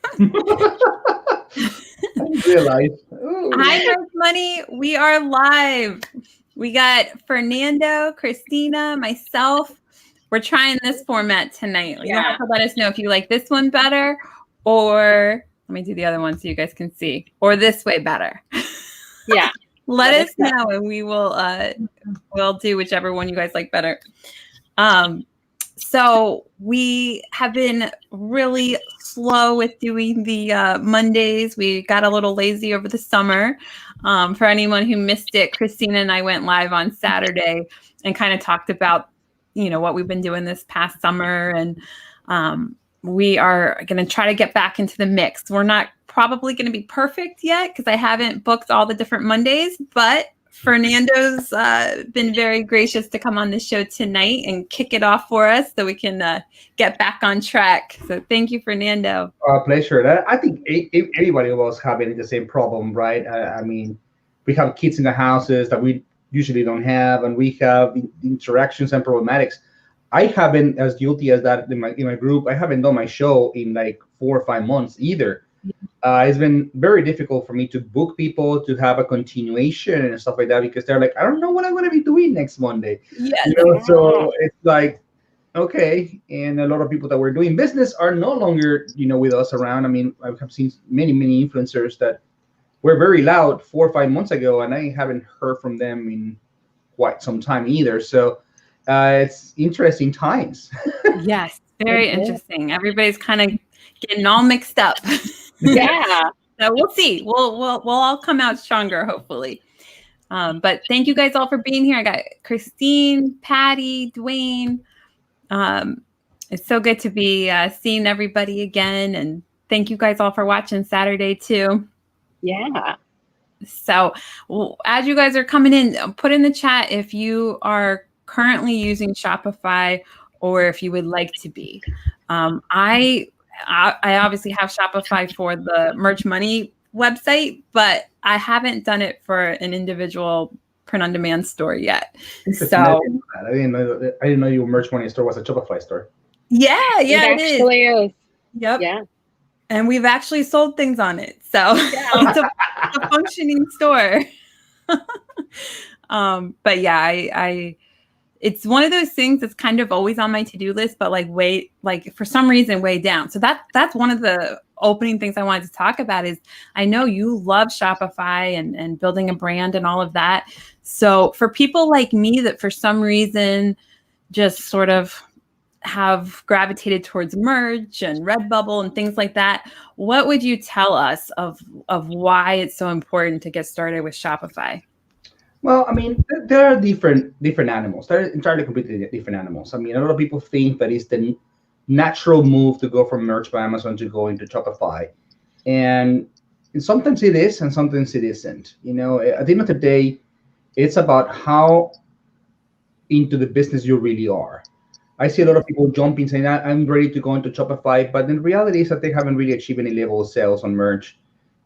I didn't realize. Oh. Hi, Merch Money. We are live. We got Fernando, Christina, myself. We're trying this format tonight. You'll have to let us know if you like this one better, or let me do the other one so you guys can see, or this way better. Yeah. Let us know, and we will we'll do whichever one you guys like better. So we have been really slow with doing the Mondays. We got a little lazy over the summer. For anyone who missed it, Christina and I went live on Saturday and kind of talked about, what we've been doing this past summer. And we are going to try to get back into the mix. We're not probably going to be perfect yet because I haven't booked all the different Mondays, but Fernando's been very gracious to come on the show tonight and kick it off for us so we can get back on track. So thank you, Fernando. Pleasure. I think everybody of us having the same problem, right? I mean, we have kids in the houses that we usually don't have, and we have interactions and problematics. I haven't, as guilty as that in my group, I haven't done my show in like 4 or 5 months either. It's been very difficult for me to book people, to have a continuation and stuff like that, because they're like, I don't know what I'm going to be doing next Monday. Yes. So it's like, okay. And a lot of people that were doing business are no longer, with us around. I mean, I have seen many influencers that were very loud 4 or 5 months ago, and I haven't heard from them in quite some time either. So it's interesting times. Yes, very interesting. Everybody's kind of getting all mixed up. Yeah. So we'll see. We'll all come out stronger, hopefully. But thank you guys all for being here. I got Christine, Patty, Dwayne. It's so good to be seeing everybody again. And thank you guys all for watching Saturday too. Yeah. So as you guys are coming in, put in the chat if you are currently using Shopify or if you would like to be. I obviously have Shopify for the Merch Money website, but I haven't done it for an individual print-on-demand store yet. So I didn't know your Merch Money store was a Shopify store. Yeah, it actually is. Yep. Yeah. And we've actually sold things on it. So it's a functioning store. But yeah, I it's one of those things that's kind of always on my to-do list, but for some reason way down. So that's one of the opening things I wanted to talk about is I know you love Shopify and building a brand and all of that. So for people like me that for some reason just sort of have gravitated towards merch and Redbubble and things like that, what would you tell us of why it's so important to get started with Shopify? Well, I mean, there are different animals. They're entirely completely different animals. I mean, a lot of people think that it's the natural move to go from Merch by Amazon to go into Shopify. And sometimes it is, and sometimes it isn't. At the end of the day, it's about how into the business you really are. I see a lot of people jumping saying, I'm ready to go into Shopify, but the reality is that they haven't really achieved any level of sales on Merch.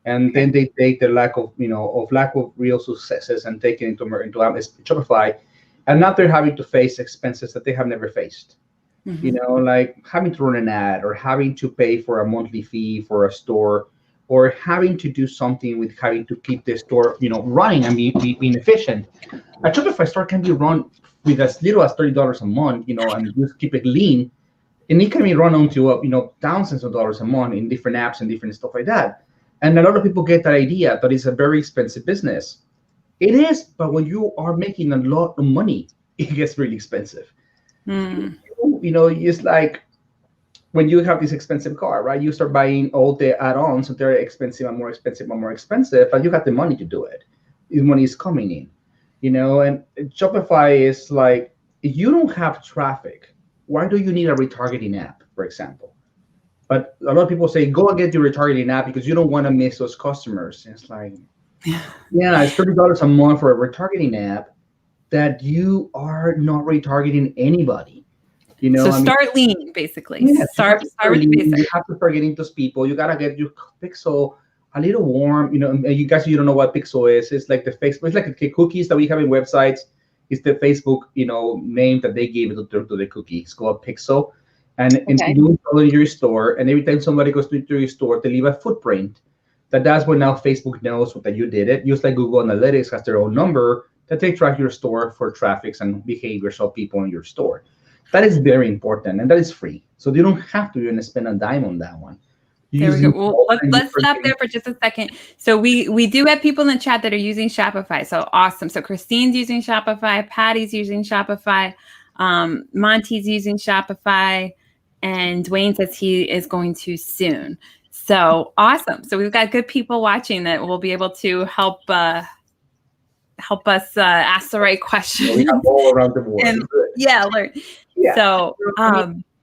And then they take the lack of real successes and take it into Shopify, and now they're having to face expenses that they have never faced. Mm-hmm. Like having to run an ad, or having to pay for a monthly fee for a store, or having to do something with having to keep the store, running and being efficient. A Shopify store can be run with as little as $30 a month, and just keep it lean, and it can be run onto thousands of dollars a month in different apps and different stuff like that. And a lot of people get that idea that it's a very expensive business. It is, but when you are making a lot of money, it gets really expensive. It's like when you have this expensive car, right? You start buying all the add-ons, so they're expensive and more expensive and more expensive, but you have the money to do it. The money is coming in, and Shopify is like, if you don't have traffic, why do you need a retargeting app, for example? But a lot of people say, go and get your retargeting app because you don't want to miss those customers. And it's like, yeah, it's $30 a month for a retargeting app that you are not retargeting anybody. So start lean, basically. Yeah, start with basic. You have to start getting those people. You got to get your pixel a little warm. You guys, you don't know what pixel is. It's like the Facebook. It's like the cookies that we have in websites. It's the Facebook, name that they gave it to the cookie. It's called pixel. and Okay. you install it in your store. And every time somebody goes to your store, they leave a footprint. That's when now Facebook knows that you did it. Just like Google Analytics has their own number that they track your store for traffics and behaviors of people in your store. That is very important, and that is free. So you don't have to even spend a dime on that one. There we go. Well, let's stop there for just a second. So we do have people in the chat that are using Shopify. So awesome. So Christine's using Shopify, Patty's using Shopify, Monty's using Shopify, and Dwayne says he is going to soon. So awesome. So we've got good people watching that will be able to help us ask the right questions. We have all around the world. And, learn. Yeah. So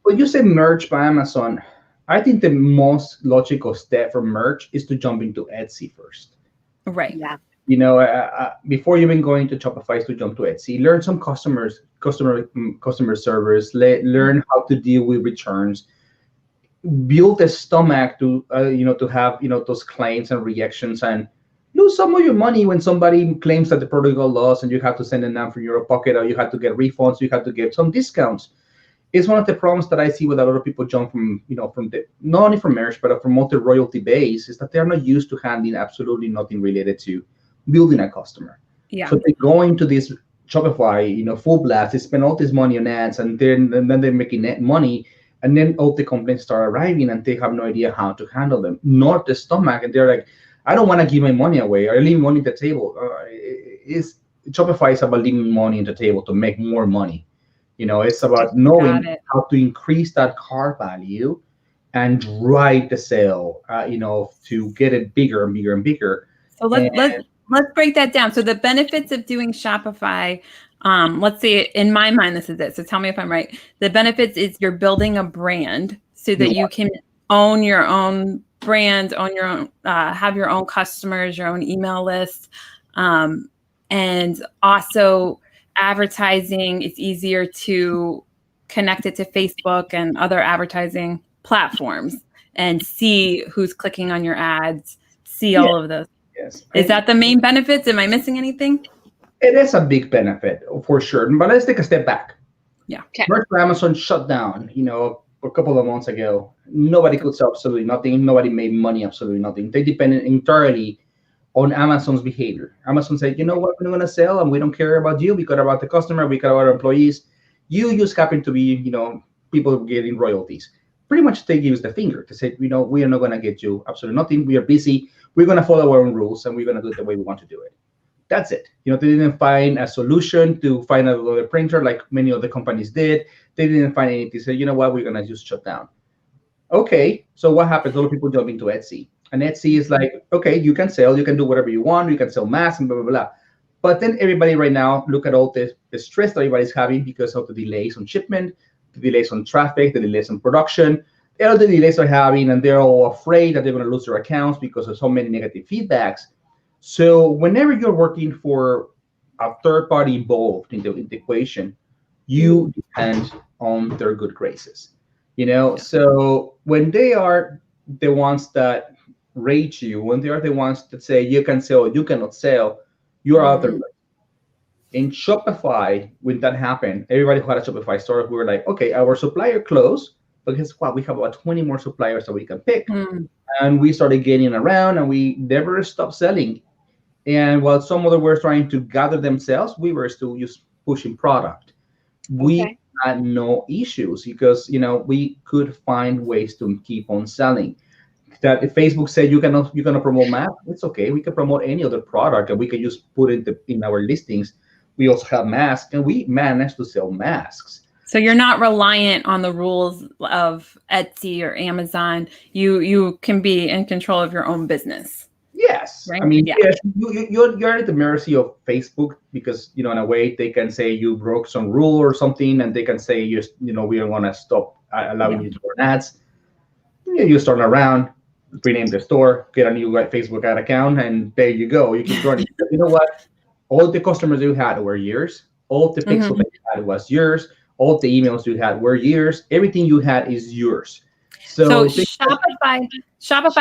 when you say merch by Amazon, I think the most logical step for merch is to jump into Etsy first. Right. Yeah. Before you've been going to Shopify, is to jump to Etsy, learn some customer service, learn how to deal with returns, build a stomach to have those claims and rejections, and lose some of your money when somebody claims that the product got lost and you have to send it down from your pocket, or you have to get refunds, you have to get some discounts. It's one of the problems that I see with a lot of people jump from the, not only from merch, but from multi-royalty base, is that they're not used to handling absolutely nothing related to building a customer. Yeah. So they go into this Shopify, full blast, they spend all this money on ads, and then they're making net money, and then all the complaints start arriving, and they have no idea how to handle them, nor the stomach, and they're like, I don't want to give my money away, or leave money on the table. Shopify is about leaving money on the table to make more money. It's about knowing how to increase that cart value and drive the sale, to get it bigger and bigger and bigger. So let's break that down. So the benefits of doing Shopify, let's say in my mind, this is it. So tell me if I'm right. The benefits is you're building a brand so that you can own your own brand, own your own, have your own customers, your own email list, and also advertising. It's easier to connect it to Facebook and other advertising platforms and see who's clicking on your ads, see all of those. Yes. Is that the main benefits? Am I missing anything? It is a big benefit for sure, but let's take a step back. Yeah. Okay. Merch by Amazon shut down, a couple of months ago. Nobody could sell absolutely nothing. Nobody made money, absolutely nothing. They depended entirely on Amazon's behavior. Amazon said, you know what, we're going to sell, and we don't care about you. We care about the customer. We care about our employees. You just happen to be, people getting royalties. Pretty much they give us the finger to say, we are not going to get you absolutely nothing. We are busy. We're going to follow our own rules, and we're going to do it the way we want to do it. That's it. They didn't find a solution to find another printer like many other companies did. They didn't find anything. Say, you know what, we're going to just shut down. Okay, so what happens? A lot of people jump into Etsy. And Etsy is like, okay, you can sell, you can do whatever you want, you can sell masks and blah, blah, blah. But then everybody right now, look at all the stress that everybody's having because of the delays on shipment, the delays on traffic, the delays on production. All the delays they're having, and they're all afraid that they're going to lose their accounts because of so many negative feedbacks. So whenever you're working for a third party involved in the equation, you depend on their good graces. So when they are the ones that rate you, when they are the ones that say you can sell, you cannot sell, you are out there. In Shopify, when that happened, everybody who had a Shopify store, we were like, okay, our supplier closed, but guess what? We have about 20 more suppliers that we can pick. And we started getting around, and we never stopped selling. And while some others were trying to gather themselves, we were still just pushing product. We had no issues because we could find ways to keep on selling. That if Facebook said you're gonna promote masks, it's okay. We can promote any other product, and we can just put it in our listings. We also have masks, and we managed to sell masks. So you're not reliant on the rules of Etsy or Amazon. You can be in control of your own business. Yes, right? Yes, you're at the mercy of Facebook because in a way they can say you broke some rule or something, and they can say we don't want to stop allowing you to run ads. You turn around, rename the store, get a new Facebook ad account, and there you go. You keep running. You know what? All the customers you had were yours. All the pixels that you had was yours. All the emails you had were yours. Everything you had is yours. So Shopify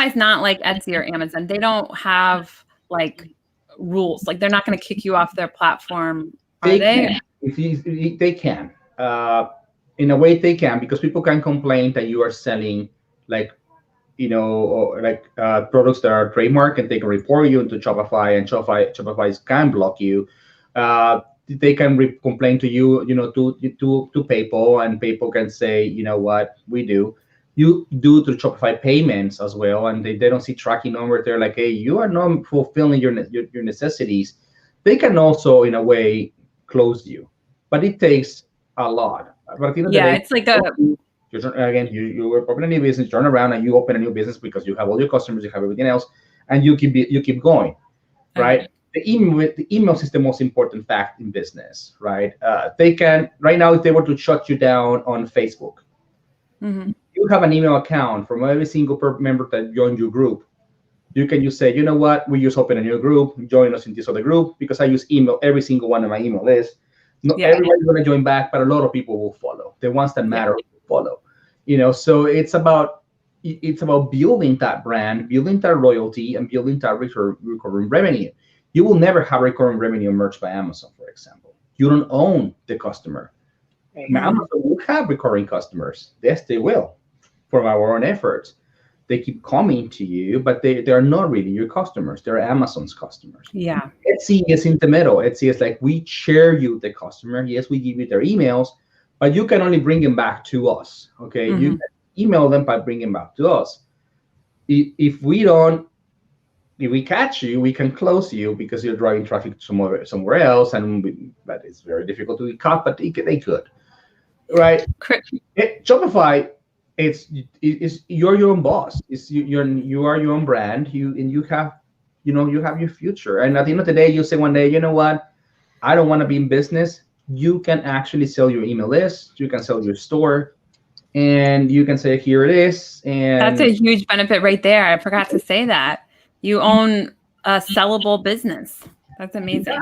is not like Etsy or Amazon. They don't have like rules. Like they're not going to kick you off their platform. Are they? They can. in a way they can, because people can complain that you are selling like, or like products that are trademark, and they can report you into Shopify, and Shopify can block you. They can complain to you, to PayPal, and PayPal can say, you know what, we do. You do through Shopify payments as well, and they don't see tracking numbers. They're like, hey, you are not fulfilling your necessities. They can also, in a way, close you, but it takes a lot. But at the end of the day, it's like a you open a new business, turn around, and you open a new business because you have all your customers, you have everything else, and you keep going, right? The email is the most important fact in business, right? They can right now, if they were to shut you down on Facebook, you have an email account from every single member that joined your group. You can just say, you know what, we just open a new group, join us in this other group, because I use email, every single one of my email list. Not everybody's going to join back, but a lot of people will follow. The ones that matter will follow. So it's about building that brand, building that loyalty, and building that recurring revenue. You will never have recurring revenue on Merch by Amazon, for example. You don't own the customer. Right. Now, Amazon will have recurring customers. Yes, they will, from our own efforts. They keep coming to you, but they are not really your customers. They're Amazon's customers. Yeah. Etsy is in the middle. Etsy is like, we share you the customer. Yes, we give you their emails, but you can only bring them back to us. Okay, you can email them by bringing back to us. If we catch you, we can close you because you're driving traffic somewhere else, but it's very difficult to be caught. But they could, right? Shopify. You're your own boss. You are your own brand. You have your future. And at the end of the day, you say one day, you know what, I don't want to be in business. You can actually sell your email list. You can sell your store, and you can say, here it is. And that's a huge benefit right there. I forgot to say that you own a sellable business. That's amazing. Yeah.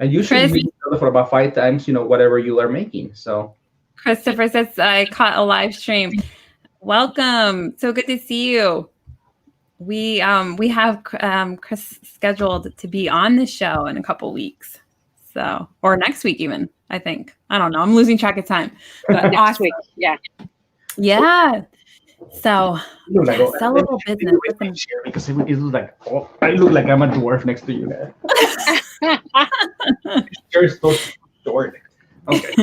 And you should sell it for about 5 times, whatever you are making. So. Christopher says, I caught a live stream. Welcome. So good to see you. We have Chris scheduled to be on the show in a couple weeks. So, or next week even, I think. I don't know. I'm losing track of time. But next week. Yeah. Yeah. So, sellable business. Because it looks like, I look like I'm a dwarf next to you guys. You're so short. Okay.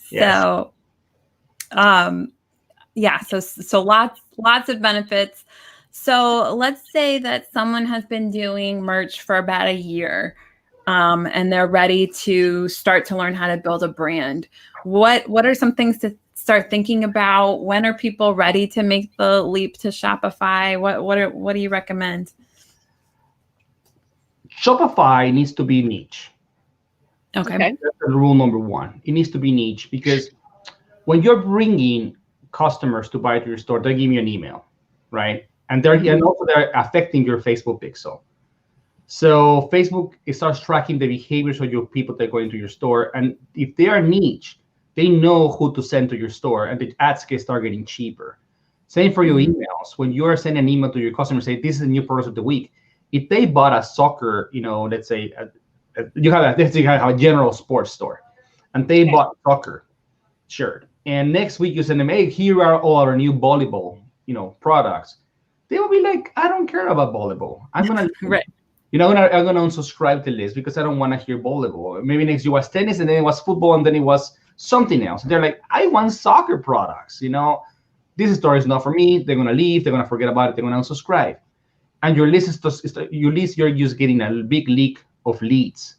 So, so lots of benefits. So let's say that someone has been doing merch for about a year, and they're ready to start to learn how to build a brand. What are some things to start thinking about? When are people ready to make the leap to Shopify? What do you recommend? Shopify needs to be niche. Okay. That's rule number 1. It needs to be niche, because when you're bringing customers to buy to your store, they give you an email, right? And they're affecting your Facebook pixel. So Facebook, it starts tracking the behaviors of your people that go into your store, and if they are niche, they know who to send to your store, and the ads can start getting cheaper. Same for your emails. When you are sending an email to your customer, say this is a new product of the week. If they bought a soccer, let's say. You have a general sports store, and they bought a soccer shirt, and next week you send them, hey, here are all our new volleyball, products. They will be like, I don't care about volleyball. I'm gonna I'm gonna unsubscribe to the list because I don't want to hear volleyball. Maybe next year was tennis, and then it was football, and then it was something else. They're like, I want soccer products. This store is not for me. They're gonna leave. They're gonna forget about it. They're gonna unsubscribe, and your list you're just getting a big leak of leads,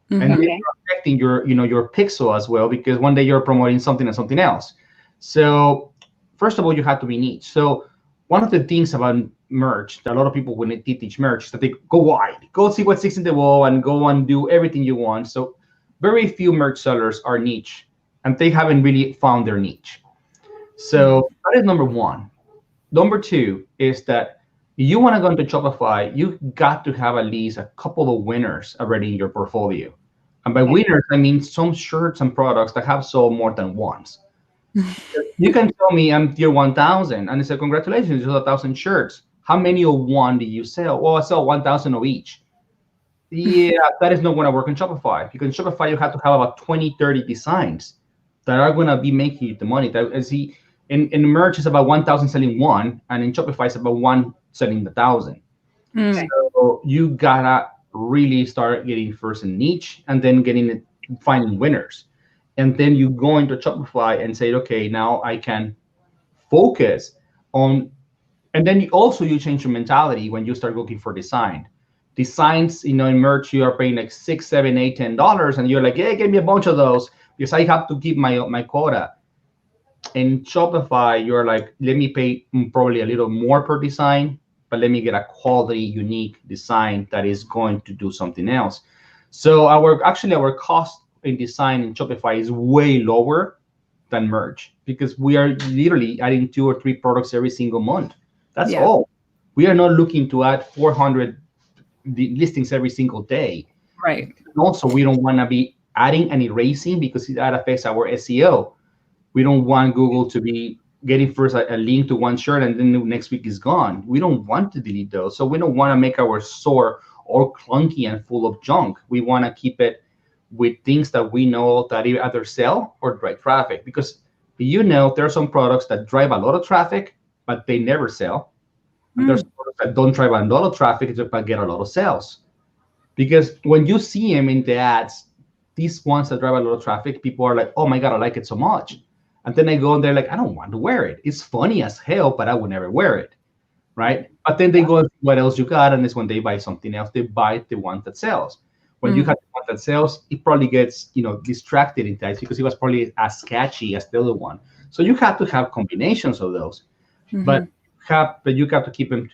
and you're affecting your pixel as well, because one day you're promoting something and something else. So first of all, you have to be niche. So one of the things about merch that a lot of people, when they teach merch, is that they go wide, go see what sticks in the wall, and go and do everything you want. So very few merch sellers are niche, and they haven't really found their niche. So that is number 1. Number 2 is that you want to go into Shopify, you got to have at least a couple of winners already in your portfolio. And by winners, I mean some shirts and products that have sold more than once. You can tell me I'm tier 1,000, and I say, congratulations, you sold 1,000 shirts. How many of one did you sell? Well, I sell 1,000 of each. Yeah, that is not going to work in Shopify. Because in Shopify, you have to have about 20, 30 designs that are going to be making you the money. That is in merch is about 1,000 selling one, and in Shopify it's about one selling 1,000. Mm. So you gotta really start getting first in niche, and then finding winners, and then you go into Shopify and say, okay, now I can focus on. And then you change your mentality when you start looking for designs, in merch. You are paying like $6, $7, $8, $10, and you're like, hey, give me a bunch of those because I have to keep my quota. In Shopify, you're like, let me pay probably a little more per design, but let me get a quality, unique design that is going to do something else. So our cost in design in Shopify is way lower than merch, because we are literally adding 2 or 3 products every single month. That's all. We are not looking to add 400 listings every single day. Right. And also, we don't want to be adding and erasing, because that affects our SEO. We don't want Google to be getting first a link to one shirt and then the next week is gone. We don't want to delete those. So we don't want to make our store all clunky and full of junk. We want to keep it with things that we know that either sell or drive traffic. Because there are some products that drive a lot of traffic, but they never sell. And there's products that don't drive a lot of traffic, but get a lot of sales. Because when you see them in the ads, these ones that drive a lot of traffic, people are like, oh my God, I like it so much. And then they go and they're like, I don't want to wear it. It's funny as hell, but I would never wear it. Right? But then they go and see what else you got. And it's when they buy something else, they buy the one that sells. When you have the one that sells, it probably gets, distracted in times, because it was probably as catchy as the other one. So you have to have combinations of those. But you have to keep them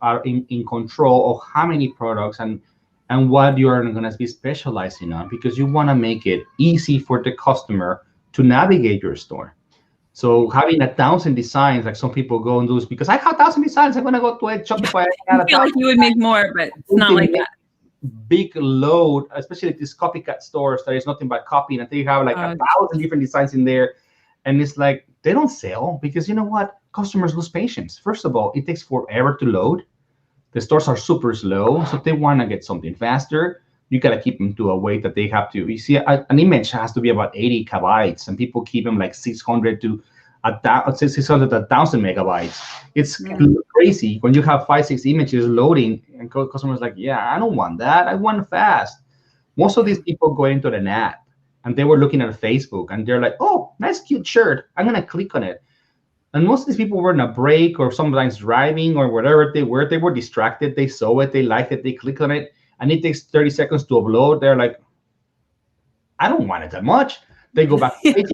are in control of how many products and what you are going to be specializing on, because you want to make it easy for the customer to navigate your store. So having 1,000 designs, like some people go and do, is because I have 1,000 designs, I'm going to go to a Shopify. I feel like you would make more, but it's not like that. Big load, especially these copycat stores that is nothing but copying, and they have like 1,000 different designs in there. And it's like, they don't sell, because you know what? Customers lose patience. First of all, it takes forever to load. The stores are super slow, so they want to get something faster. You got to keep them to a weight that they have to. You see, an image has to be about 80 kilobytes, and people keep them like 600 to 1,000 megabytes. It's crazy when you have 5-6 images loading, and customers like, yeah, I don't want that. I want fast. Most of these people go into the app, and they were looking at Facebook, and they're like, oh, nice, cute shirt. I'm going to click on it. And most of these people were in a break or sometimes driving or whatever they were distracted. They saw it, they liked it, they clicked on it, and it takes 30 seconds to upload. They're like, I don't want it that much. They go back to Facebook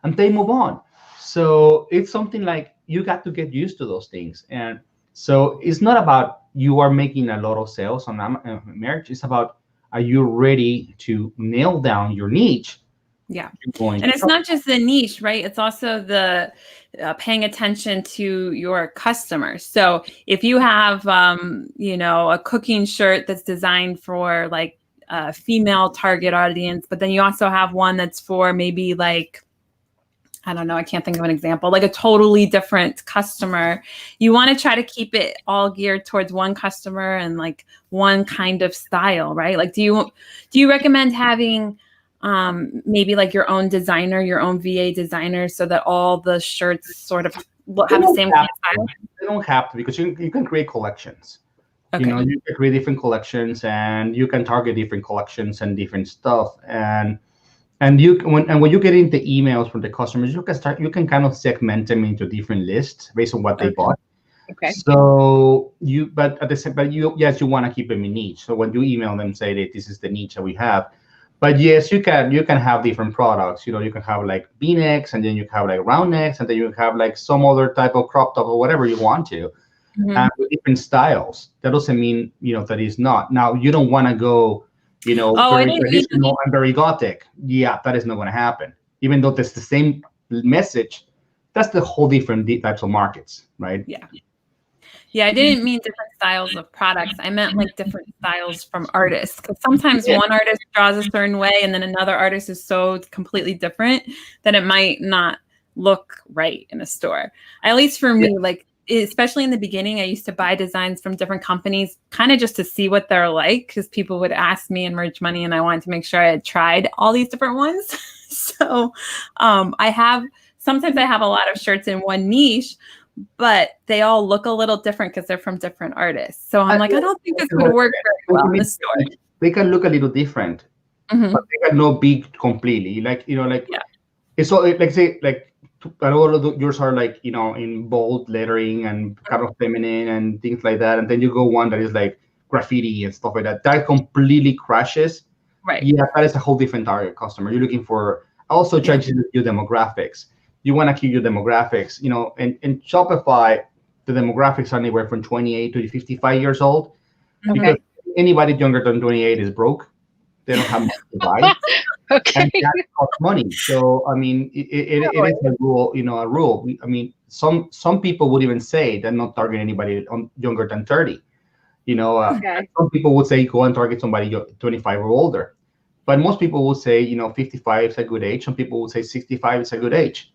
and they move on. So it's something like you got to get used to those things. And so it's not about you are making a lot of sales on merch. It's about, are you ready to nail down your niche? Yeah. And it's not just the niche, right? It's also the paying attention to your customers. So if you have, a cooking shirt that's designed for like a female target audience, but then you also have one that's for maybe like, I don't know, I can't think of an example, like a totally different customer. You want to try to keep it all geared towards one customer and like one kind of style, right? Like, do you recommend having maybe like your own designer, your own VA designer, so that all the shirts sort of have the same kind of style? They don't have to, because you can create collections. Okay. You can create different collections, and you can target different collections and different stuff. And when you get into emails from the customers, you can kind of segment them into different lists based on what they bought. Okay. So you want to keep them in niche. So when you email them, say that this is the niche that we have. But yes, you can have different products. You can have like V-necks, and then you have like round necks, and then you have like some other type of crop top or whatever you want to, and with different styles. That doesn't mean that is not. Now you don't want to go, very traditional and very gothic. Yeah, that is not going to happen. Even though that's the same message, that's the whole different types of markets, right? Yeah. Yeah, I didn't mean different styles of products. I meant like different styles from artists. Because sometimes one artist draws a certain way, and then another artist is so completely different that it might not look right in a store. At least for me, like, especially in the beginning, I used to buy designs from different companies kind of just to see what they're like, because people would ask me in Merch Money, and I wanted to make sure I had tried all these different ones. So sometimes I have a lot of shirts in one niche, but they all look a little different because they're from different artists. So I'm like, I don't think this would work very well in the store. They can look a little different, but they cannot be completely it's all like say like a lot of yours are like in bold lettering and kind of feminine and things like that, and then you go one that is like graffiti and stuff like that. That completely crashes. Right. Yeah, that is a whole different target customer. You're looking for also trying to do your demographics. You want to keep your demographics, and Shopify, the demographics are anywhere from 28 to 55 years old. Because anybody younger than 28 is broke. They don't have money to buy. Okay. And that costs money. So I mean, it is a rule. A rule. I mean, some people would even say that not target anybody younger than 30. Some people would say go and target somebody 25 or older, but most people would say 55 is a good age. Some people would say 65 is a good age.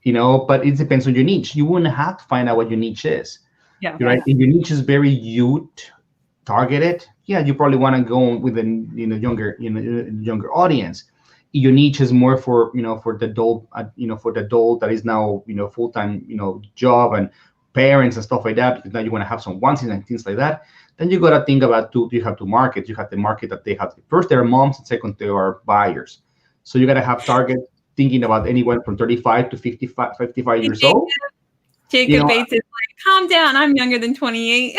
But it depends on your niche. You wouldn't have to find out what your niche is. Yeah. Right. If your niche is very youth targeted, you probably want to go with a younger audience. Your niche is more for for the adult that is now full-time job and parents and stuff like that, because now you want to have some onesies and things like that. Then you got to think about you have to market. You have to market that they have first they are moms and second they are buyers. So you got to have target thinking about anyone from 35 to 55 years old. Jacob Bates is like, calm down. I'm younger than 28.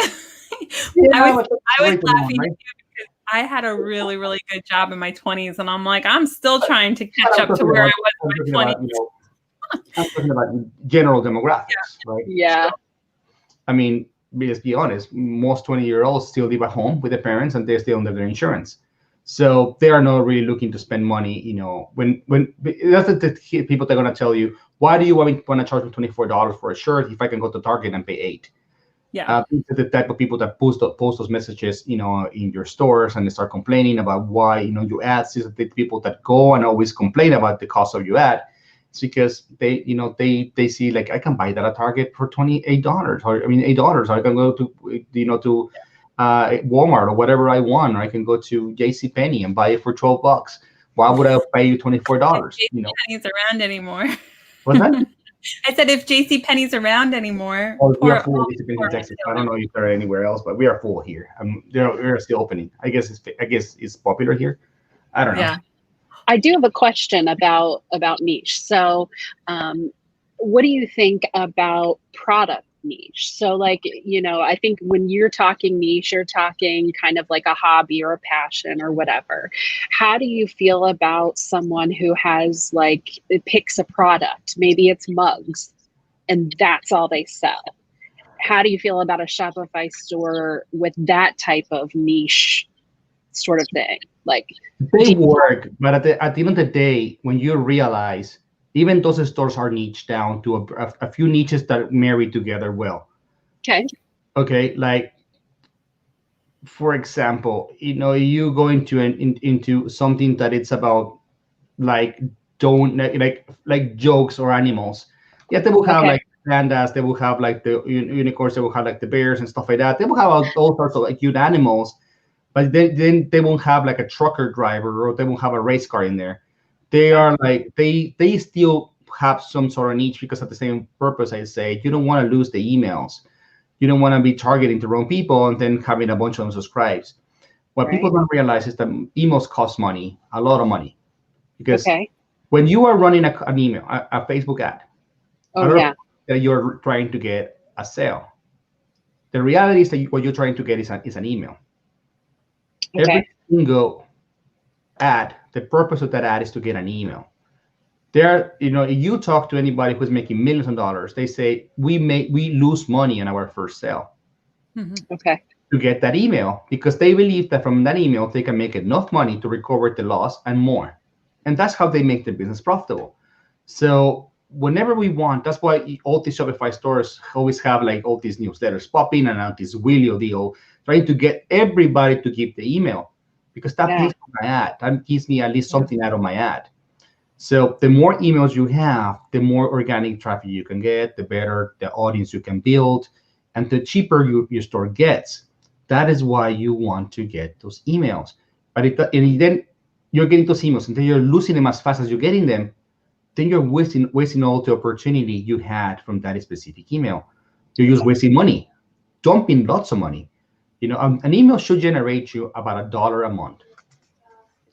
I was laughing at you because I had a really, really good job in my 20s, and I'm like, I'm still trying to catch up to where I was in my 20s. I'm talking about general demographics, right? Yeah. So, I mean, let's be honest, most 20-year-olds still live at home with their parents, and they're still under their insurance. So they are not really looking to spend money. When that's the people that are going to tell you, why do you want to charge me $24 for a shirt if I can go to Target and pay $8? Yeah, the type of people that post those messages, in your stores, and they start complaining about why, your ads. Is the people that go and always complain about the cost of your ad. It's because they see like, I can buy that at Target for $28, or $8. I can go to Walmart or whatever I want, or I can go to JCPenney and buy it for $12. Why would I pay you $24? JCPenney's around anymore. What's that? I said if JCPenney's around anymore. We are full in Texas. I don't know if they're anywhere else, but we are full here. They're still opening. I guess it's popular here. I don't know. Yeah. I do have a question about niche. So, what do you think about product niche? So, like, I think when you're talking niche, you're talking kind of like a hobby or a passion or whatever. How do you feel about someone who has it picks a product? Maybe it's mugs, and that's all they sell. How do you feel about a Shopify store with that type of niche sort of thing? They work, but at the end of the day, when you realize even those stores are niched down to a few niches that marry together well. Okay, like for example, you go into something that it's about like jokes or animals. Yeah, they will have like pandas, they will have like the unicorns, they will have like the bears and stuff like that. They will have all sorts of cute animals. But then they won't have like a trucker driver, or they won't have a race car in there. They are like they still have some sort of niche, because at the same purpose, I say you don't want to lose the emails. You don't want to be targeting the wrong people and then having a bunch of unsubscribes. What people don't realize is that emails cost money, a lot of money, because when you are running an email, a Facebook ad, that you're trying to get a sale. The reality is that what you're trying to get is an email. Every single ad, the purpose of that ad is to get an email. If you talk to anybody who's making millions of dollars, they say we lose money on our first sale. To get that email, because they believe that from that email they can make enough money to recover the loss and more, and that's how they make the business profitable. So whenever we want, that's why all these Shopify stores always have like all these newsletters popping and out, this wheelio deal, trying to get everybody to give the email, because that pays for my ad. That gives me at least something out of my ad. So the more emails you have, the more organic traffic you can get, the better the audience you can build, and the cheaper your store gets. That is why you want to get those emails. But then you're getting those emails and then you're losing them as fast as you're getting them, then you're wasting all the opportunity you had from that specific email. You're just wasting money, dumping lots of money. An email should generate you about $1 a month.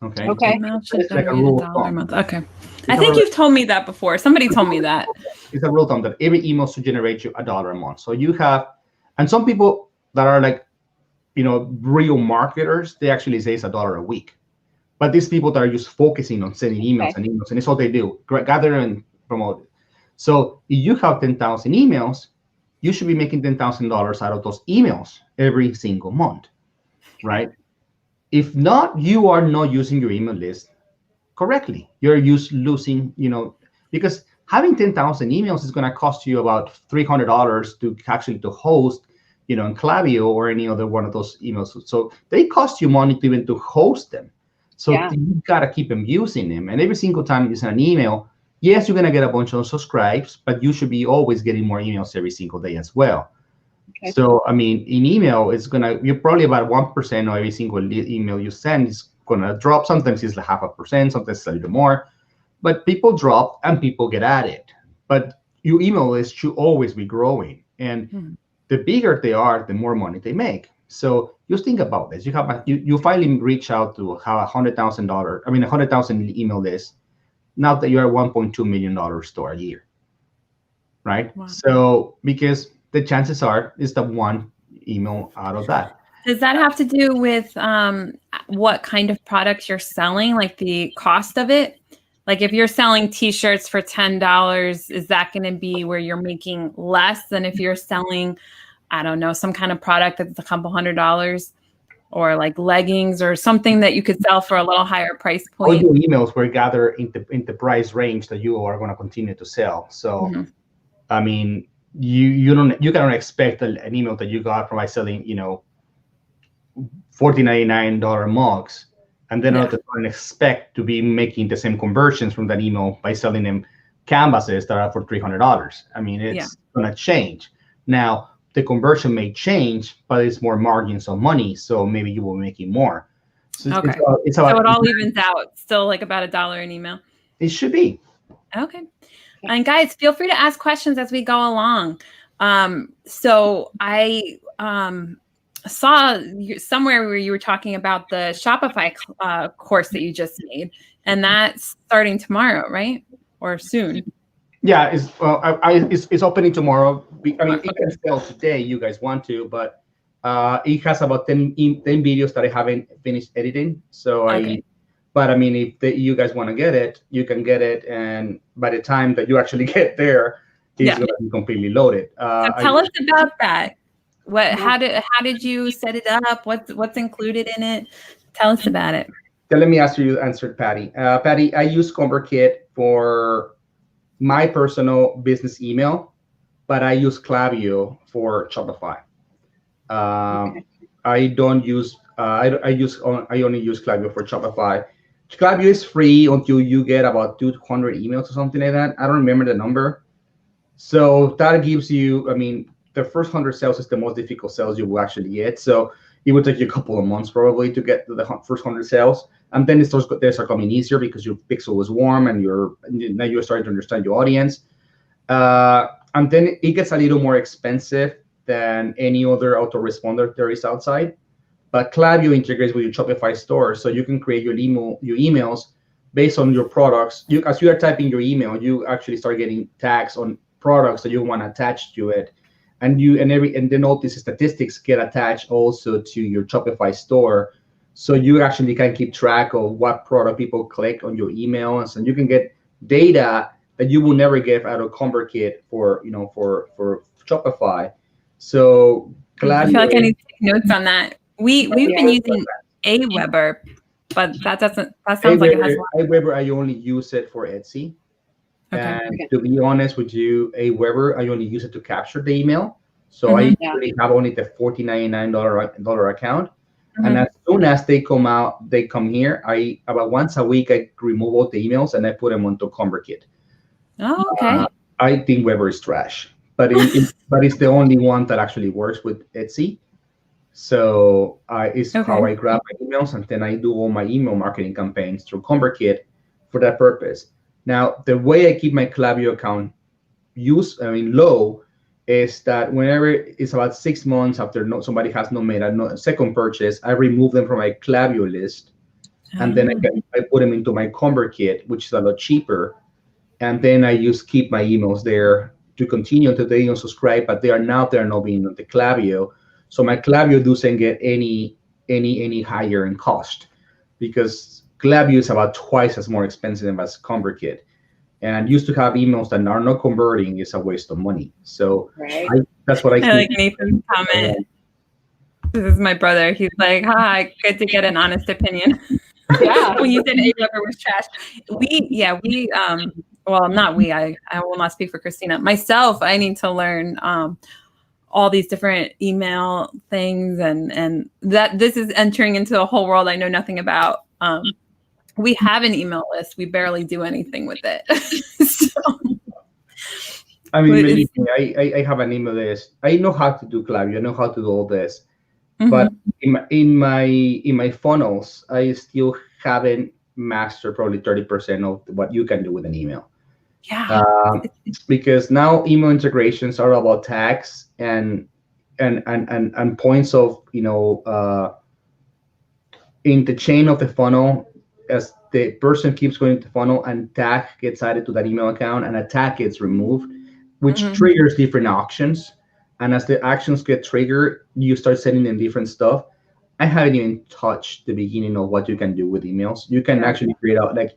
Okay. Email should It's like a generate rule of $1 a thumb. month. Okay. I think you've told me that before. Somebody told me that. It's a rule of thumb that every email should generate you $1 a month. So you have, and some people that are like, real marketers, they actually say it's $1 a week. But these people that are just focusing on sending emails and emails, and it's all they do, gather and promote it. So if you have 10,000 emails, you should be making $10,000 out of those emails every single month, right? If not, you are not using your email list correctly. You're losing, because having 10,000 emails is going to cost you about $300 to host, in Klaviyo or any other one of those emails. So they cost you money even to host them. So you got to keep them using them. And every single time you send an email, yes, you're going to get a bunch of subscribes, but you should be always getting more emails every single day as well. Okay. So, in email, you're probably about 1% of every single email you send is going to drop. Sometimes it's like 0.5%, sometimes a little more. But people drop and people get added. But your email list should always be growing. And the bigger they are, the more money they make. So just think about this. You finally reach out to have $100,000 email list. Now that you're a $1.2 million store a year, right? Wow. So because the chances are is the one email out of that. Does that have to do with what kind of products you're selling, like the cost of it? Like if you're selling T-shirts for $10, is that going to be where you're making less than if you're selling, I don't know, some kind of product that's a couple $100s, or like leggings or something that you could sell for a little higher price point? All your emails were gathered in the price range that you are going to continue to sell. So, you cannot expect an email that you got from selling, $14.99 mugs, and then not expect to be making the same conversions from that email by selling them canvases that are for $300. It's going to change. Now, the conversion may change, but it's more margins of money, so maybe you will be making more. So okay. So it all evens out, still like about $1 an email. It should be. Okay. And guys, feel free to ask questions as we go along. So I saw somewhere where you were talking about the Shopify course that you just made, and that's starting tomorrow, right? Or soon? Yeah, it's opening tomorrow. It can sell today. You guys want to, but it has about 10 videos that I haven't finished editing. So if you guys want to get it, you can get it, and by the time that you actually get there, it's going to be completely loaded. So tell us about that. How did you set it up? What's included in it? Tell us about it. So let me answer Patty. Patty, I use ConvertKit for my personal business email, but I use Klaviyo for Shopify. I don't use. I only use Klaviyo for Shopify. Klaviyo is free until you get about 200 emails or something like that. I don't remember the number. So that gives you. The first 100 sales is the most difficult sales you will actually get. So it would take you a couple of months probably to get to the first 100 sales, and then they start coming easier because your pixel is warm and now you're starting to understand your audience. And then it gets a little more expensive than any other autoresponder there is outside. But Klaviyo integrates with your Shopify store, so you can create your emails based on your products. As you are typing your email, you actually start getting tags on products that you want to attach to it. And then all these statistics get attached also to your Shopify store, so you actually can keep track of what product people click on your emails, and you can get data that you will never get out of ConvertKit for Shopify. So I feel like I need to take notes on that. We've been using Aweber, but that sounds like it has a lot. Aweber, I only use it for Etsy. Okay. And to be honest with you, Aweber, I only use it to capture the email. So I usually have only the $14.99 account. And as soon as they come here, about once a week, I remove all the emails and I put them onto ConvertKit. Oh, okay. I think Weber is trash, but it's the only one that actually works with Etsy. So it's Okay. how I grab my emails, and then I do all my email marketing campaigns through ConvertKit for that purpose. Now, the way I keep my Klaviyo account low, is that whenever it's about 6 months after somebody has not made a second purchase, I remove them from my Klaviyo list, and then I put them into my ConvertKit, which is a lot cheaper, and then I just keep my emails there to continue until they unsubscribe, but they're not being on the Klaviyo, so my Klaviyo doesn't get any higher in cost, because Klaviyo is about twice as more expensive as ConvertKit. And used to have emails that are not converting is a waste of money. So Right. that's what I I like Nathan's comment. This is my brother. He's like, "Hi, good to get an honest opinion." Yeah. When you said Aweber was trash, well, not we. I will not speak for Christina. Myself, I need to learn all these different email things, and that this is entering into a whole world I know nothing about. We have an email list. We barely do anything with it. So, I mean, believe me, I have an email list. I know how to do Klaviyo. I know how to do all this, but in my funnels, I still haven't mastered probably 30% of what you can do with an email. Yeah. Because now email integrations are about tags and points of, in the chain of the funnel, as the person keeps going to the funnel, and tag gets added to that email account, and a tag gets removed, which triggers different actions. And as the actions get triggered, you start sending in different stuff. I haven't even touched the beginning of what you can do with emails. You can actually create out, like,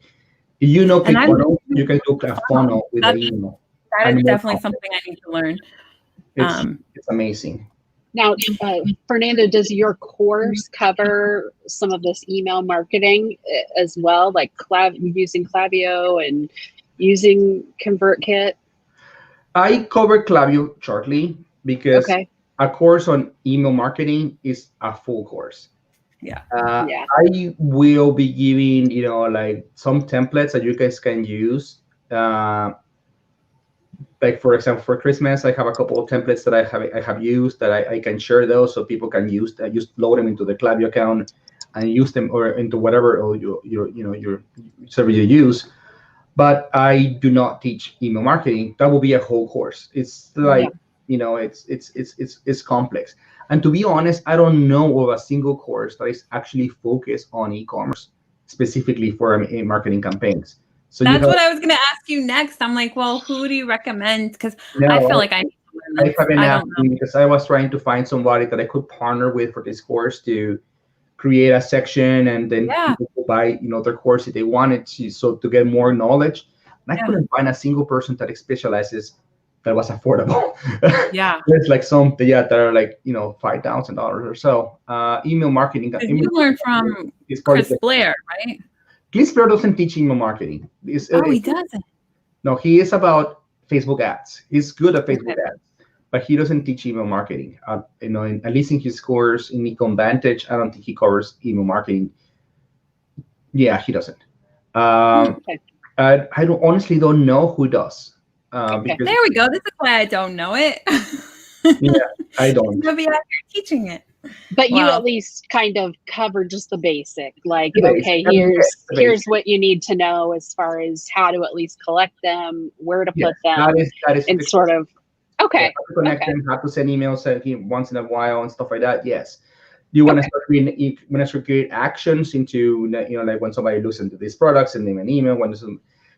ClickFunnels, you can do a funnel with an email. That is definitely something I need to learn. It's amazing. Now, Fernando, does your course cover some of this email marketing as well, like using Klaviyo and using ConvertKit? I covered Klaviyo shortly because a course on email marketing is a full course. I will be giving, like some templates that you guys can use. Like, for example, for Christmas, I have a couple of templates that I have used that I can share those, so people can use that. Just load them into the Klaviyo account and use them, or into whatever your server you use. But I do not teach email marketing. That will be a whole course. It's like it's complex. And to be honest, I don't know of a single course that is actually focused on e-commerce specifically for marketing campaigns. So that's what I was going to ask you next. I'm like, well, who do you recommend? Because I feel like I need to learn this. I don't know. Because I was trying to find somebody that I could partner with for this course to create a section, and then people could buy, their course if they wanted to, so to get more knowledge. And I couldn't find a single person that specializes that was affordable. There's like some that are like, $5,000 or so. Email marketing. You learned from Chris Blair, right? Chris Blair doesn't teach email marketing. He doesn't. No, he is about Facebook ads. He's good at Facebook ads, but he doesn't teach email marketing. At least in his course in Ecom Vantage, I don't think he covers email marketing. Yeah, he doesn't. I honestly don't know who does. There we go. This is why I don't know it. I don't. You'll be out here teaching it. But you at least kind of cover just the basic, like, here's what you need to know as far as how to at least collect them, where to put them, that is and sort of, how to connect them, how to send emails once in a while and stuff like that. Yes. You want to create actions into, like when somebody looks into these products, send them an email.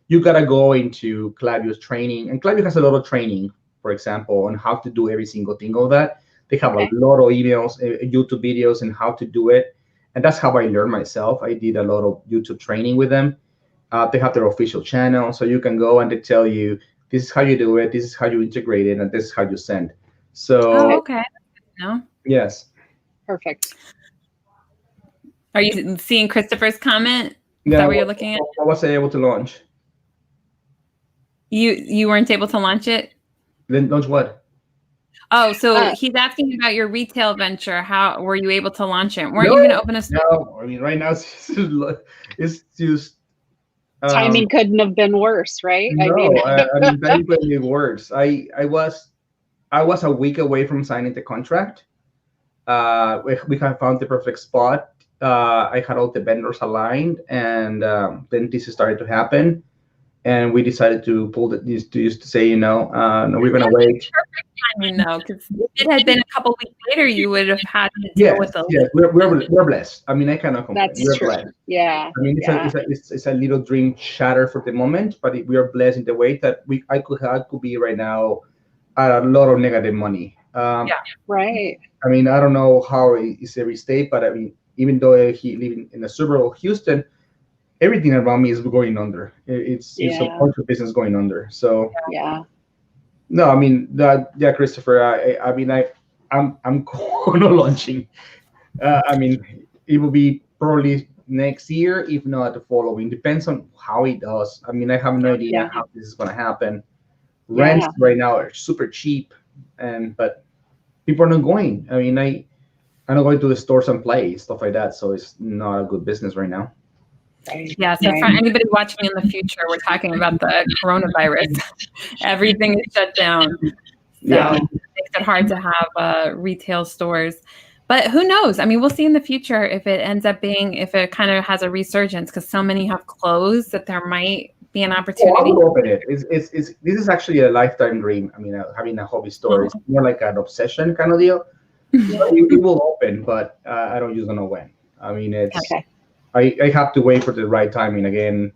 You got to go into Klaviyo's training, and Klaviyo has a lot of training, for example, on how to do every single thing of that. They have a lot of emails, YouTube videos, and how to do it. And that's how I learned myself. I did a lot of YouTube training with them. They have their official channel, so you can go and they tell you, this is how you do it, this is how you integrate it, and this is how you send. So, yes. Perfect. Are you seeing Christopher's comment? Is that what you're looking at? What was I able to launch? You weren't able to launch it? Then launch what? Oh, so he's asking about your retail venture. How were you able to launch it? Weren't you going to open a store? No, I mean, right now it's just timing couldn't have been worse, right? No, timing couldn't be worse. I was a week away from signing the contract, We have found the perfect spot. I had all the vendors aligned, and then this started to happen. And we decided to pull these to just to say, no, we're gonna wait. Timing though, because if it had been a couple weeks later, you would have had to deal Yes, with the. yes, we're blessed. I mean, I cannot complain. That's We're true. blessed. Yeah. I mean, it's a little dream shatter for the moment, but we are blessed in the way that I could be right now at a lot of negative money. Right. I mean, I don't know how it's every state, but I mean, even though he live in the suburb of Houston, everything around me is going under. It's a bunch of business going under. So Yeah. no, I mean yeah, Christopher. I mean I'm corner launching. I mean it will be probably next year, if not the following. Depends on how it does. I mean I have no idea how this is gonna happen. Rents right now are super cheap, but people are not going. I mean I'm not going to the stores and play stuff like that, so it's not a good business right now. Yeah, so for anybody watching in the future, we're talking about the coronavirus. Everything is shut down. So it makes it hard to have retail stores. But who knows? I mean, we'll see in the future if it ends up being, if it kind of has a resurgence, because so many have closed that there might be an opportunity. I will open it. This is actually a lifetime dream. I mean, having a hobby store is more like an obsession kind of deal. It will open, but I don't just know when. I mean, it's I have to wait for the right timing again.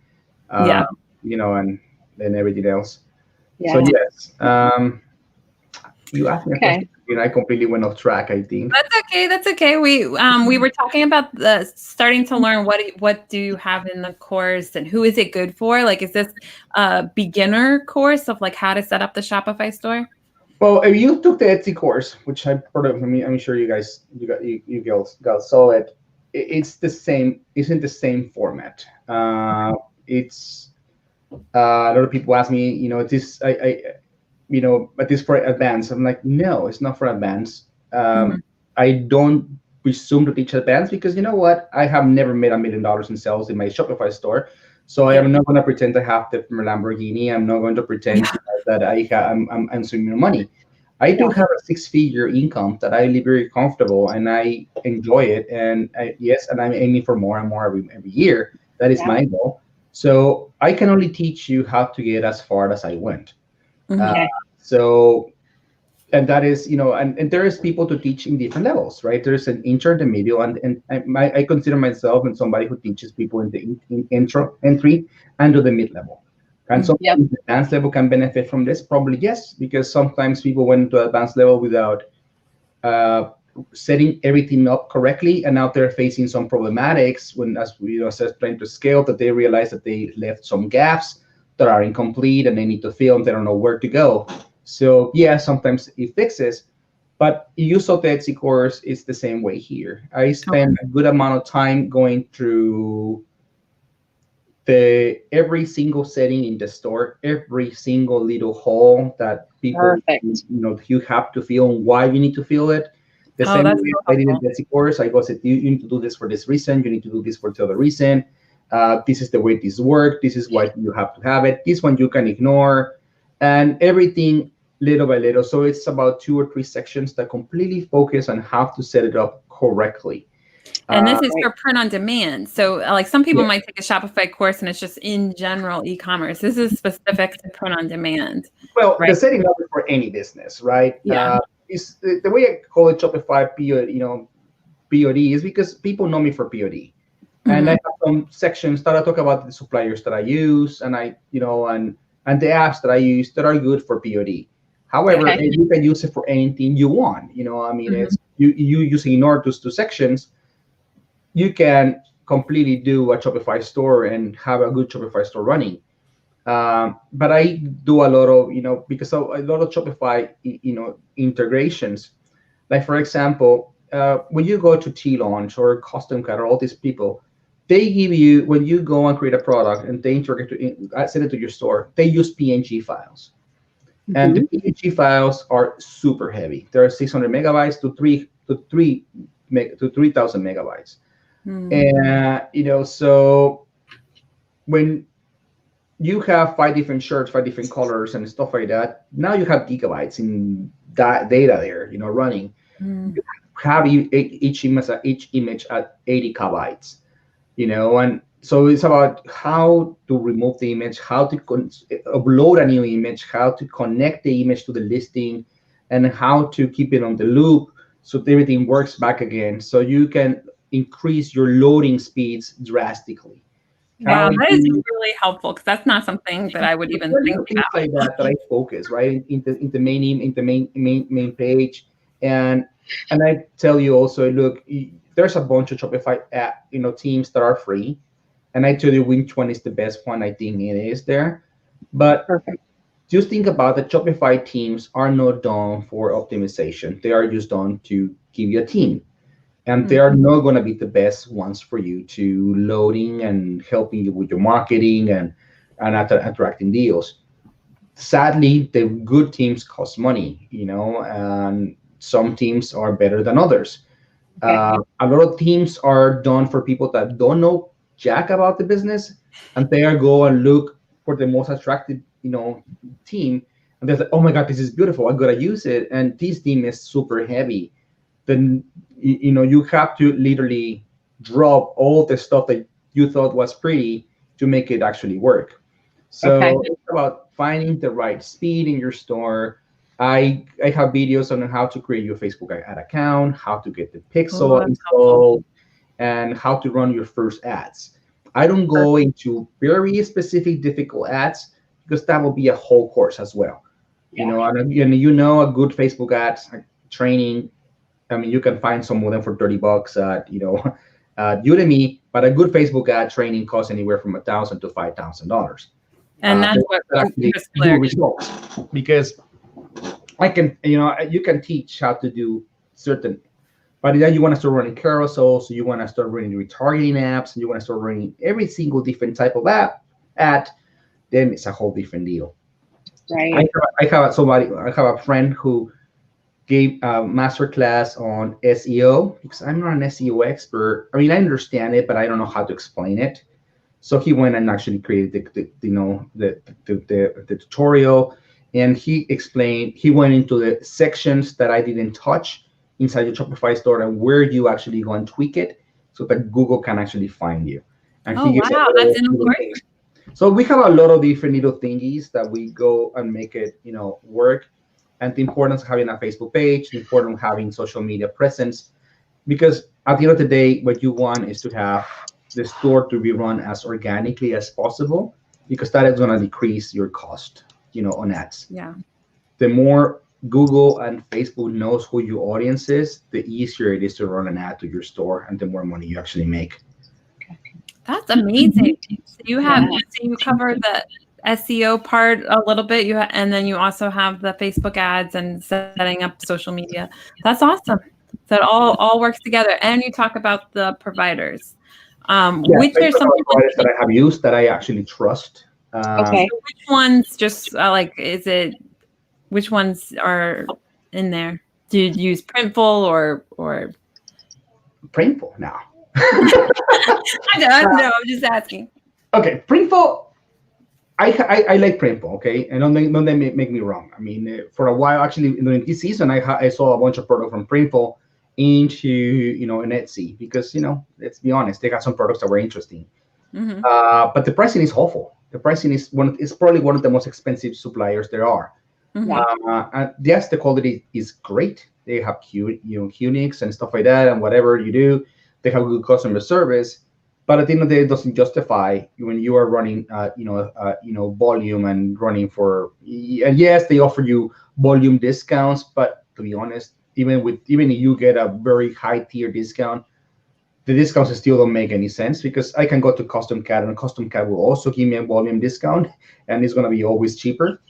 You know, and everything else. So yes, you asked me a question, and I completely went off track, I think. That's okay. We were talking about starting to learn what do you have in the course and who is it good for? Like, is this a beginner course of like how to set up the Shopify store? Well, if you took the Etsy course, which I I'm sure you girls saw it. It's the same. It's in the same format. It's a lot of people ask me, you know, this but this for advanced. I'm like, no, it's not for advanced. I don't presume to teach advanced because you know what? I have never made $1 million in sales in my Shopify store, so I am not going to pretend I have the Lamborghini. I'm not going to pretend that I'm swimming in money. I do have a 6-figure income that I live very comfortable and I enjoy it. And I'm aiming for more and more every year. That is my goal. So I can only teach you how to get as far as I went. And that is, and there is people to teach in different levels, right? There's an intro, the middle, and I consider myself and somebody who teaches people in the entry and to the mid level. And sometimes the advanced level can benefit from this, probably yes, because sometimes people went to advanced level without setting everything up correctly, and now they're facing some problematics when, as trying to scale, that they realize that they left some gaps that are incomplete and they need to fill, and they don't know where to go. So sometimes it fixes, but you saw the Etsy course, it's the same way here. I spend a good amount of time going through every single setting in the store, every single little hole that people, you have to feel and why you need to feel it. The same way I did in the Etsy course, I said, you need to do this for this reason, you need to do this for the other reason. This is the way this works, this is why you have to have it. This one you can ignore, and everything little by little. So it's about 2 or 3 sections that completely focus on how to set it up correctly. And this is for print on demand. So like some people might take a Shopify course and it's just in general e-commerce. This is specific to print on demand. Well, the setting up is for any business, right? Is the way I call it Shopify POD is because people know me for POD. And I have some sections that I talk about the suppliers that I use and and the apps that I use that are good for POD. However, you can use it for anything you want. It's you using in order to sections, you can completely do a Shopify store and have a good Shopify store running. But I do a lot of, because of a lot of Shopify, integrations. Like for example, when you go to T-Launch or Custom Cut or all these people, they give you, when you go and create a product and they send it to your store, they use PNG files. And the PNG files are super heavy. They're 600 megabytes to 3,000 megabytes. And so when you have 5 different shirts, 5 different colors and stuff like that, now you have gigabytes in that data there, running. You have each image at 80 kilobytes, and so it's about how to remove the image, how to upload a new image, how to connect the image to the listing, and how to keep it on the loop so that everything works back again, so you can increase your loading speeds drastically. Wow, that is really helpful, because that's not something that I would even think things about. like that I focus right in the main page, and I tell you also, look, there's a bunch of Shopify teams that are free, and I tell you which one is the best one. I think it is there, but Perfect. just think about the Shopify teams are not done for optimization. They are just done to give you a team, and they are not going to be the best ones for you to loading and helping you with your marketing and attracting deals. Sadly, the good teams cost money, and some teams are better than others. Okay. A lot of teams are done for people that don't know jack about the business, and they are go and look for the most attractive, team, and they're like, oh my god, this is beautiful, I gotta use it, and this team is super heavy. Then you have to literally drop all the stuff that you thought was pretty to make it actually work. So Okay. it's about finding the right speed in your store. I have videos on how to create your Facebook ad account, how to get the pixel that's installed, and how to run your first ads. I don't go into very specific difficult ads because that will be a whole course as well. Yeah. And a good Facebook ads training. I mean, you can find some of them for $30 at at Udemy, but a good Facebook ad training costs anywhere from $1,000 to $5,000. And that's what actually Chris do Blair. results, because you can teach how to do certain, but then you want to start running carousels, so you want to start running retargeting apps, and you want to start running every single different type of ad, then it's a whole different deal. Right. I have a friend who gave a master class on SEO, because I'm not an SEO expert. I mean, I understand it, but I don't know how to explain it. So he went and actually created the tutorial, and he explained. He went into the sections that I didn't touch inside the Shopify store, and where you actually go and tweak it so that Google can actually find you. And Oh, wow, that's important. So we have a lot of different little thingies that we go and make it, work. And the importance of having a Facebook page, the importance of having social media presence, because at the end of the day, what you want is to have the store to be run as organically as possible, because that is going to decrease your cost, on ads. Yeah. The more Google and Facebook knows who your audience is, the easier it is to run an ad to your store, and the more money you actually make. That's amazing. So you cover the SEO part a little bit, and then you also have the Facebook ads and setting up social media. That's awesome. So it all works together. And you talk about the providers. Which are some providers that I have used that I actually trust. Okay. So which ones which ones are in there? Do you use Printful or Printful now? I don't know. I'm just asking. Okay, Printful. I like Printful, okay, and don't make me wrong. I mean, for a while, actually, during this season, I saw a bunch of products from Printful into an Etsy, because let's be honest, they got some products that were interesting, but the pricing is awful. The pricing is probably one of the most expensive suppliers there are. And yes, the quality is great. They have Unix and stuff like that, and whatever you do, they have good customer service. But at the end of the day, it doesn't justify when you are running, volume and running for. And yes, they offer you volume discounts, but to be honest, even if you get a very high tier discount, the discounts still don't make any sense, because I can go to Custom Cat, and Custom Cat will also give me a volume discount, and it's going to be always cheaper.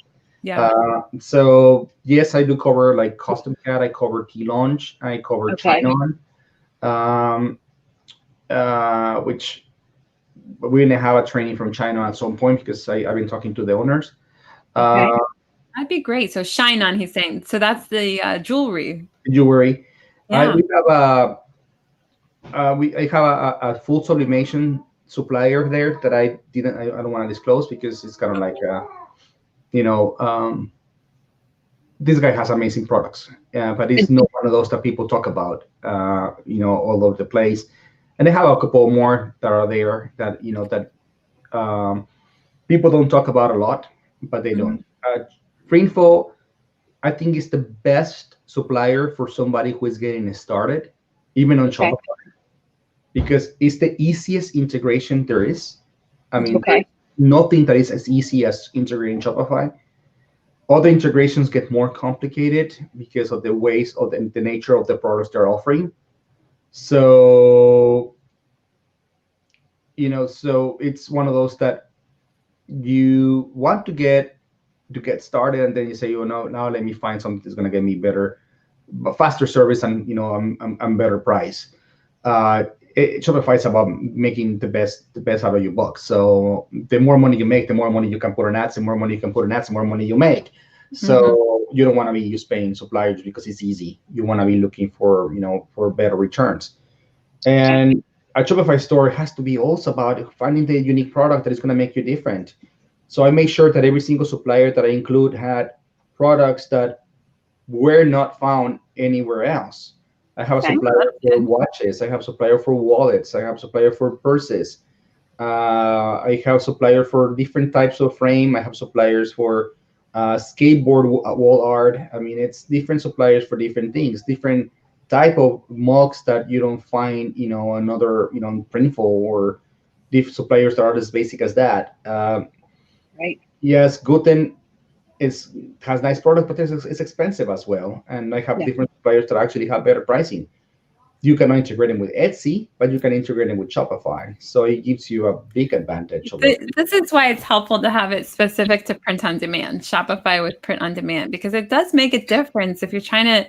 Yeah. So yes, I do cover like Custom Cat. I cover T-Launch. I cover Chinon. Which we're gonna have a training from China at some point, because I've been talking to the owners. That'd be great. So Shine On, he's saying. So that's the jewelry. Jewelry. Yeah. I have a full sublimation supplier there that I don't want to disclose, because it's kind of like this guy has amazing products, but it's not one of those that people talk about, all over the place. And they have a couple more that are there that that people don't talk about a lot, but they don't. Printful, I think, is the best supplier for somebody who is getting started, even on Okay. Shopify, because it's the easiest integration there is. I mean, Okay. nothing that is as easy as integrating Shopify. Other integrations get more complicated because of the ways of the nature of the products they're offering. So, so it's one of those that you want to get started, and then you say, no, now let me find something that's going to get me better, faster service, and I'm better price. Shopify is about making the best out of your buck. So the more money you make, the more money you can put on ads. The more money you can put on ads, the more money you make. So you don't want to be just paying suppliers because it's easy. You want to be looking for better returns. And a Shopify store has to be also about finding the unique product that is going to make you different. So I make sure that every single supplier that I include had products that were not found anywhere else. I have a Okay. supplier for watches. I have a supplier for wallets. I have a supplier for purses. I have a supplier for different types of frame. I have suppliers for skateboard wall art. I mean, it's different suppliers for different things, different type of mugs that you don't find, another, Printful, or different suppliers that are as basic as that. Right. Yes, Guten has nice product, but it's expensive as well. And I have Yeah. different suppliers that actually have better pricing. You cannot integrate them with Etsy, but you can integrate them with Shopify. So it gives you a big advantage. This is why it's helpful to have it specific to print on demand, Shopify with print on demand, because it does make a difference if you're trying to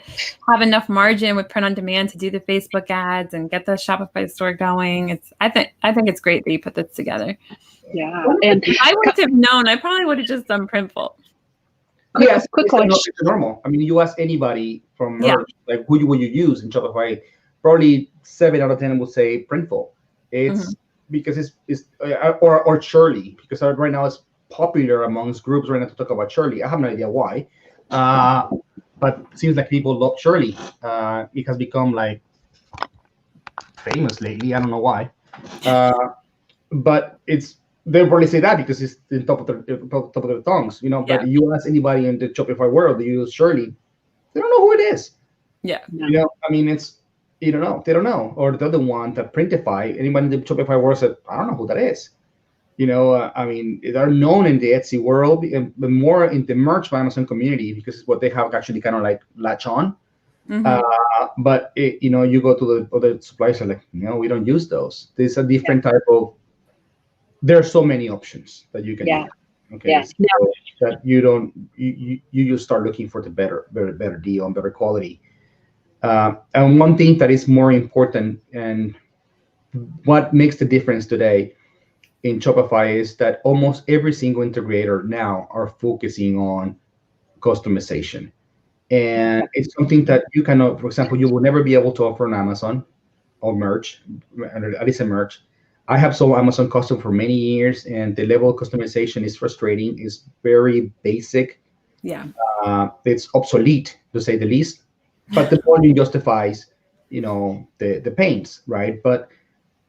have enough margin with print on demand to do the Facebook ads and get the Shopify store going. I think it's great that you put this together. Yeah. And If I would have known, I probably would have just done Printful. Yes, quick question. it's normal. I mean, you ask anybody from Yeah. merch, like, who would you use in Shopify? Probably 7 out of 10 would say Printful. It's because it's or Shirley, because right now it's popular amongst groups right now to talk about Shirley. I have no idea why, but it seems like people love Shirley. It has become like famous lately. I don't know why, but they'll probably say that because it's the top of their tongues, But you ask anybody in the Shopify world, they use Shirley, they don't know who it is. Yeah. I mean, they don't know. Or the other one, that Printify, anybody in the Shopify world said, I don't know who that is. I mean, they're known in the Etsy world, but more in the merch by Amazon community, because it's what they have actually kind of like latch on. But you go to the other suppliers, are like, no, we don't use those. There's a different type of. There are so many options that you can Yeah. use. Okay, Yeah. so that you just start looking for the better deal and better quality. And one thing that is more important, and what makes the difference today in Shopify, is that almost every single integrator now are focusing on customization. And it's something that you cannot, for example, you will never be able to offer on Amazon or merch, at least a merch. I have sold Amazon custom for many years, and the level of customization is frustrating. It's very basic. Yeah. It's obsolete, to say the least. But the volume justifies, the pains, right? But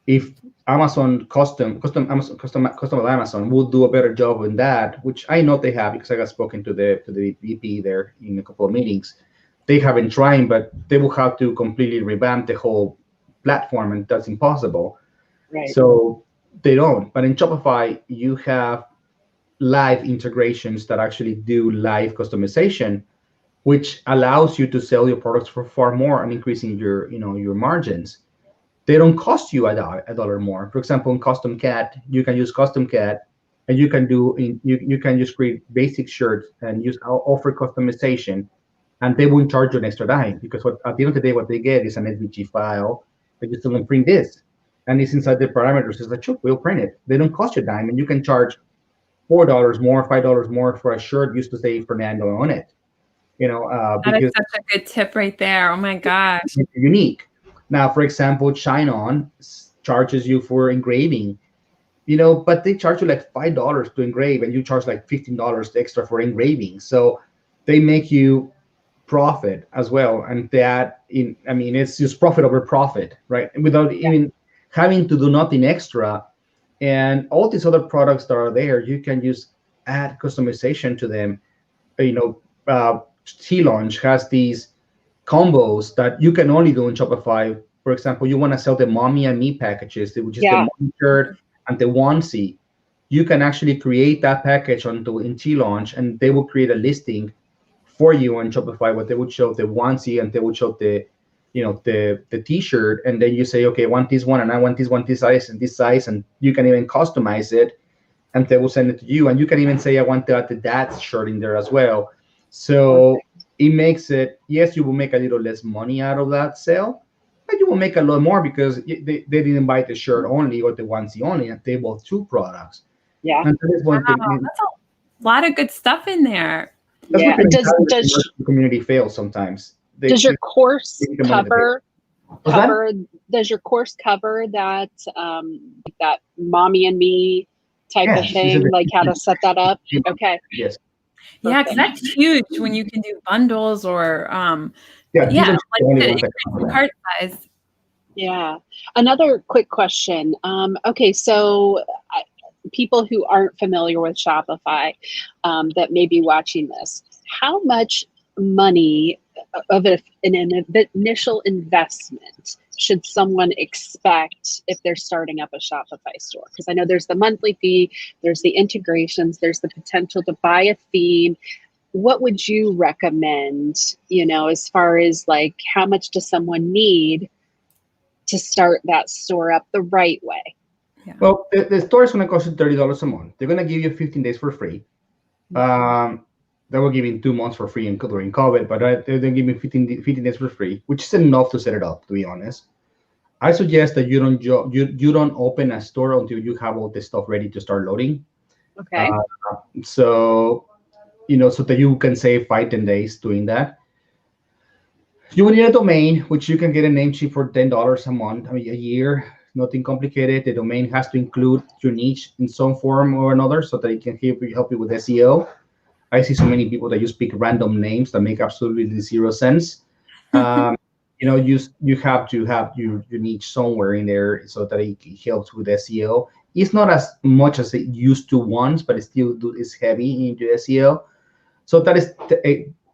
if Amazon custom of Amazon will do a better job in that, which I know they have, because I got spoken to the VP there in a couple of meetings. They have been trying, but they will have to completely revamp the whole platform, and that's impossible. Right. So they don't. But in Shopify, you have live integrations that actually do live customization, which allows you to sell your products for far more and increasing your margins. They don't cost you a dollar more. For example, in Custom Cat, you can use Custom Cat, and you can you can just create basic shirts and offer customization, and they won't charge you an extra dime, because at the end of the day, what they get is an SVG file that you still can print this, and it's inside the parameters. It's like, sure, we'll print it. They don't cost you a dime, and you can charge $4 more, $5 more for a shirt used to say Fernando on it. That is such a good tip right there. Oh my gosh. It's unique. Now, for example, Shine On charges you for engraving, but they charge you like $5 to engrave, and you charge like $15 extra for engraving. So they make you profit as well, and it's just profit over profit, right? Without Yeah. even having to do nothing extra. And all these other products that are there, you can just add customization to them. T-Launch has these combos that you can only do in Shopify. For example, you want to sell the mommy and me packages, which is the Yeah. mommy shirt and the onesie. You can actually create that package in T-Launch, and they will create a listing for you on Shopify. What they would show the onesie, and they would show the T-shirt, and then you say, okay, I want this one, and I want this one, this size, and you can even customize it, and they will send it to you. And you can even say, I want the dad's shirt in there as well. So it makes it, yes, you will make a little less money out of that sale, but you will make a lot more because they didn't buy the shirt only or the onesie only, and they bought two products. Yeah. And that is what Wow, that's a lot of good stuff in there. that's Yeah. what the Does community fails sometimes. does your course they get the money to pay. cover does your course cover that that mommy and me type of Yes, thing, like how to set that up? Okay. Yes. Yeah, because that's huge when you can do bundles or Yeah, yeah, like like the only you ones said, that cover increase the that. cart size. Yeah. Another quick question. Okay, so people who aren't familiar with Shopify that may be watching this, how much money of an initial investment should someone expect if they're starting up a Shopify store? Because I know there's the monthly fee, there's the integrations, there's the potential to buy a theme. What would you recommend, as far as like how much does someone need to start that store up the right way? Yeah. Well, the store is going to cost you $30 a month. They're going to give you 15 days for free. They were giving 2 months for free during COVID, but they're giving 15 days for free, which is enough to set it up, to be honest. I suggest that you don't open a store until you have all the stuff ready to start loading. Okay. So so that you can save 5-10 days doing that. You will need a domain, which you can get a Namecheap for $10 a month, a year. Nothing complicated. The domain has to include your niche in some form or another, so that it can help you with SEO. I see so many people that just pick random names that make absolutely zero sense. You have to have your niche somewhere in there so that it helps with SEO. It's not as much as it used to once, but it still is heavy into SEO. So that is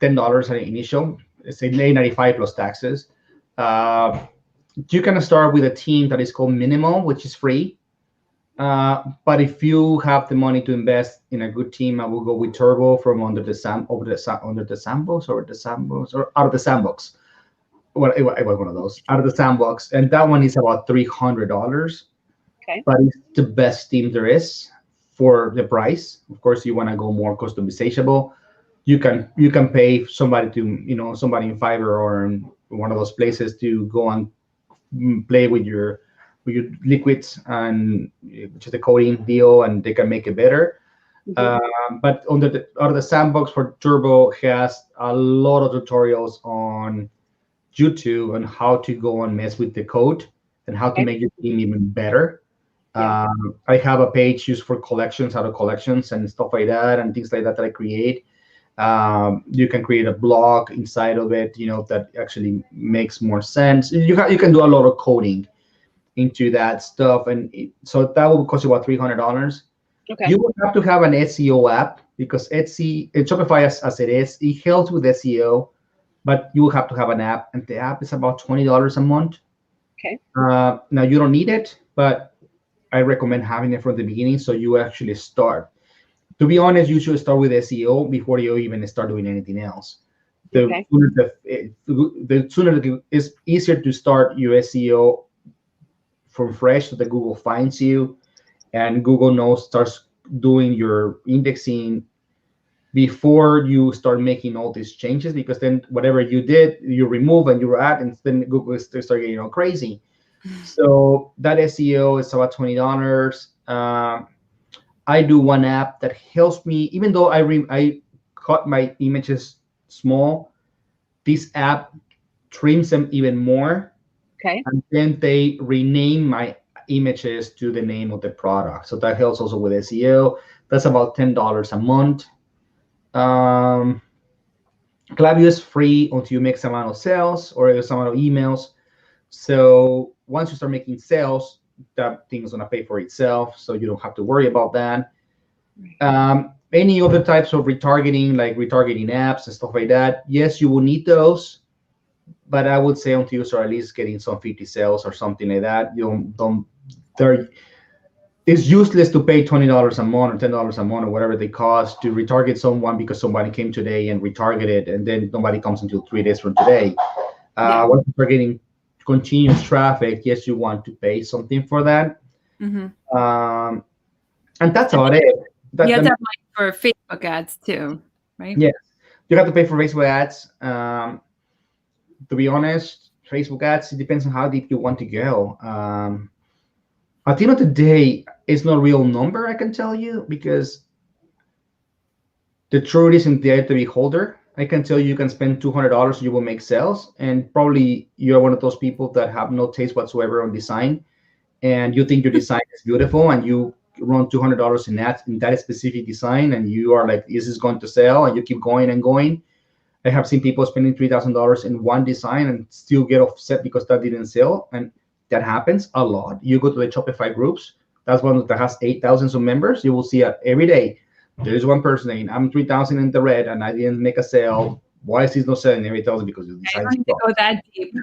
$10 an initial. It's $8.95 plus taxes. You can start with a team that is called Minimal, which is free. But if you have the money to invest in a good team, I will go with Turbo from under the sandbox, or out of the sandbox. Well, it was one of those out of the sandbox, and that one is about $300. Okay. But it's the best team there is for the price. Of course, you want to go more customizable. You can pay somebody in Fiverr or in one of those places to go and play with your liquids, and which is the coding deal, and they can make it better. But out of the sandbox for Turbo has a lot of tutorials on YouTube on how to go and mess with the code and how to make your team even better. I have a page used for collections, out of collections and stuff like that, and things like that I create. You can create a blog inside of it, that actually makes more sense. You can do a lot of coding into that stuff, and so that will cost you about $300. Okay. You will have to have an SEO app, because Shopify, as it is, it helps with SEO, but you will have to have an app, and the app is about $20 a month. Okay. Now you don't need it, but I recommend having it from the beginning, so you actually start. To be honest, you should start with SEO before you even start doing anything else. The sooner it's easier to start your SEO from fresh, so that Google finds you, and Google starts doing your indexing before you start making all these changes, because then whatever you did, you remove and you add, and then Google start getting all crazy. So that SEO is about $20. I do one app that helps me, even though I cut my images small. This app trims them even more. Okay. And then they rename my images to the name of the product. So that helps also with SEO. That's about $10 a month. Klaviyo is free until you make some amount of sales or some amount of emails. So once you start making sales, that thing is going to pay for itself. So you don't have to worry about that. Any other types of retargeting, like retargeting apps and stuff like that, yes, you will need those. But I would say until you start at least getting some 50 sales or something like that, you don't they're it's useless to pay $20 a month or $10 a month or whatever they cost to retarget someone because somebody came today and retargeted, and then nobody comes until 3 days from today. Once you're getting continuous traffic, yes, you want to pay something for that. And that's about it. You have to have money for Facebook ads too, right? Yes, you have to pay for Facebook ads. To be honest, Facebook ads, it depends on how deep you want to go. At the end of the day, it's not a real number, I can tell you, because the truth is in the eye of the beholder. I can tell you can spend $200, you will make sales, and probably you're one of those people that have no taste whatsoever on design, and you think your design is beautiful, and you run $200 in that specific design, and you are like, is this going to sell? And you keep going and going. I have seen people spending $3,000 in one design and still get upset because that didn't sell, and that happens a lot. You go to the Shopify groups, that's one that has 8,000 members. You will see it every day. There is one person saying, I'm 3,000 in the red and I didn't make a sale. Why is this not selling? Every thousand because the design. I don't need to go that deep.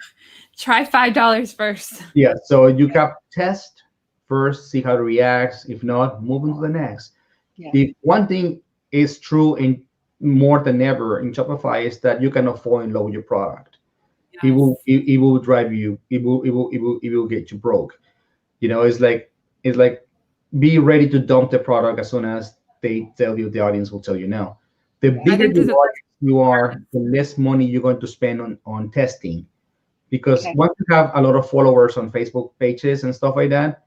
Try $5 first. Yeah, so you can test first, see how it reacts. If not, move on to the next. Yeah. The one thing is true in more than ever in Shopify is that you cannot fall in love with your product. Yes. It will drive you. It will get you broke. You know, it's like be ready to dump the product as soon as they tell you. The audience will tell you no. The bigger the audience you are, the less money you're going to spend on testing. Because once you have a lot of followers on Facebook pages and stuff like that,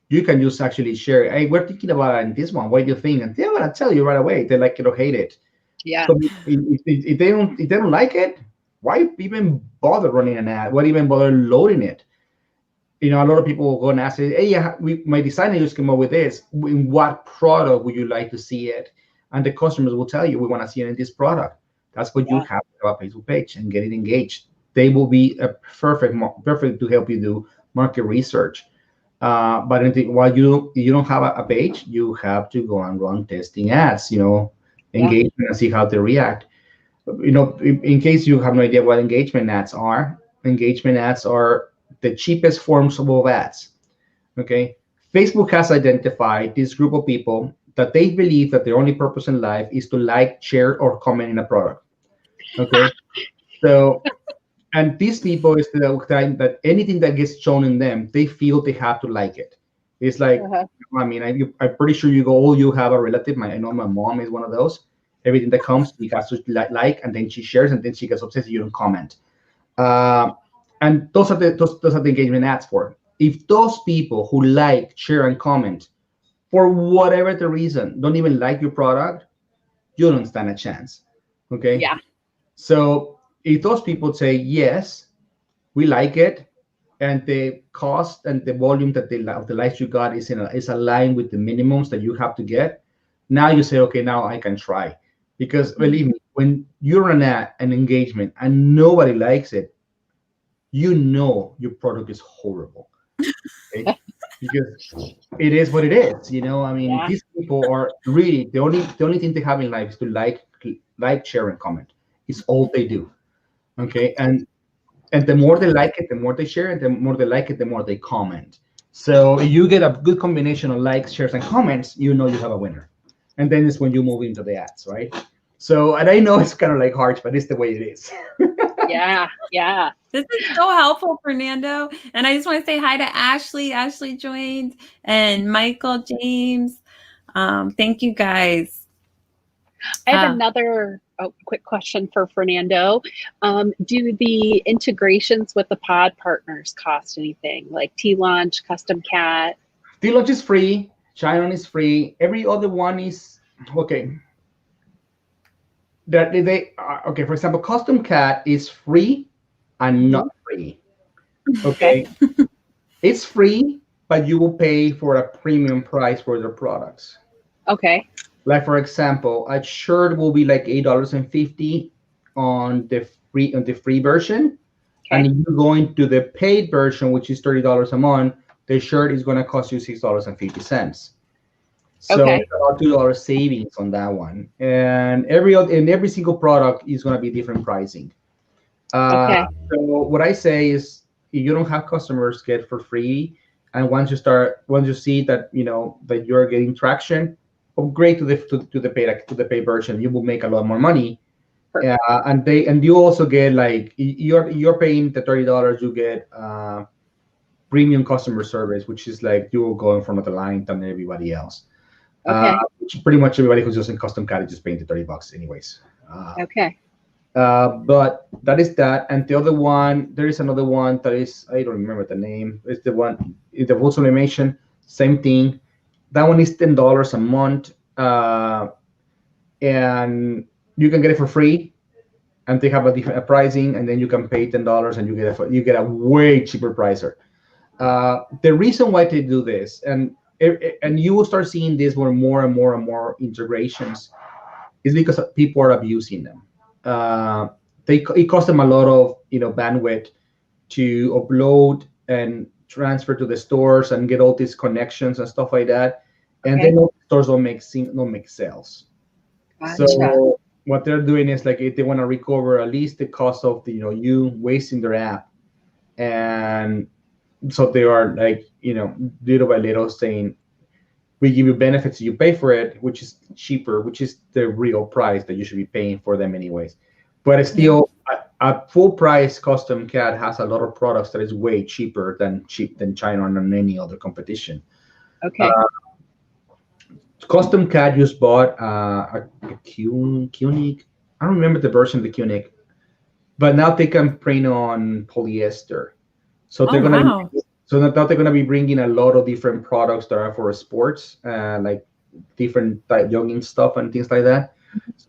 you can just actually share. Hey, we're thinking about it in this one. What do you think? And they're gonna tell you right away. They like it or hate it. Yeah. So if they don't like it, why even bother running an ad? Why even bother loading it? You know, a lot of people will go and ask, hey, my designer just came up with this. In what product would you like to see it? And the customers will tell you, we want to see it in this product. That's what you have to have a Facebook page and get it engaged. They will be a perfect to help you do market research. But while you don't have a page, you have to go and run testing ads, engagement and see how they react. In case you have no idea what engagement ads are the cheapest forms of ads. Okay, Facebook has identified this group of people that they believe that their only purpose in life is to like, share, or comment in a product. Okay, so and these people is the time that anything that gets shown in them, they feel they have to like it. It's like, I mean, I'm pretty sure you have a relative. I know my mom is one of those. Everything that comes, she has to like, and then she shares, and then she gets obsessed. You don't comment. And those are the engagement ads for. If those people who like, share, and comment, for whatever the reason, don't even like your product, you don't stand a chance. Okay. Yeah. So if those people say yes, we like it, and the cost and the volume that of the likes you got is aligned with the minimums that you have to get, now you say, okay, now I can try. Because believe me, when you run an engagement and nobody likes it, you know your product is horrible. Okay? Because it is what it is. I mean, these people are really the only thing they have in life is to like, share, and comment. It's all they do. Okay, and the more they like it, the more they share it, the more they like it, the more they comment. So if you get a good combination of likes, shares, and comments, you know you have a winner. And then it's when you move into the ads, right? So, and I know it's kind of like harsh, but it's the way it is. Yeah. This is so helpful, Fernando. And I just want to say hi to Ashley. Ashley joined, and Michael, James. Thank you, guys. I have another quick question for Fernando. Do the integrations with the pod partners cost anything, like T-Launch, Custom Cat? T-Launch is free. Chiron is free. Every other one is okay. Okay. For example, Custom Cat is free and not free. Okay. It's free, but you will pay for a premium price for their products. Okay. Like, for example, a shirt will be like $8.50. on the free version, Okay. and if you go into the paid version, which is $30 a month, the shirt is going to cost you $6.50. So Okay. it's about $2 savings on that one, and every single product is going to be different pricing. Okay. So what I say is, if you don't have customers, get for free, and once you see that that you're getting traction, upgrade to the paid version. You will make a lot more money. Perfect. And you also get, like, you're paying the $30. You get premium customer service, which is like you will go in front of the line than everybody else. Okay. Which pretty much everybody who's using custom CAD is just paying the $30 anyways. Okay. But that is that, and the other one, there is another one that is, I don't remember the name. It's the one, the voice animation, same thing. That one is $10 a month, and you can get it for free, and they have a different pricing, and then you can pay $10 and you get a way cheaper pricer. The reason why they do this, and you will start seeing this more and more integrations, is because people are abusing them. It costs them a lot of bandwidth to upload and transfer to the stores and get all these connections and stuff like that, and Okay. then all the stores don't make sales. Gotcha. So what they're doing is, like, if they want to recover at least the cost of you wasting their app, and so they are, like, little by little saying, we give you benefits, you pay for it, which is cheaper, which is the real price that you should be paying for them anyways. But it's still a full price custom CAD has a lot of products that is way cheaper than China and any other competition. Okay. Custom CAD just bought a Qnic. I don't remember the version of the Qnic, but now they can print on polyester. So they're wow. So now they're going to be bringing a lot of different products that are for sports, like different jogging stuff and things like that.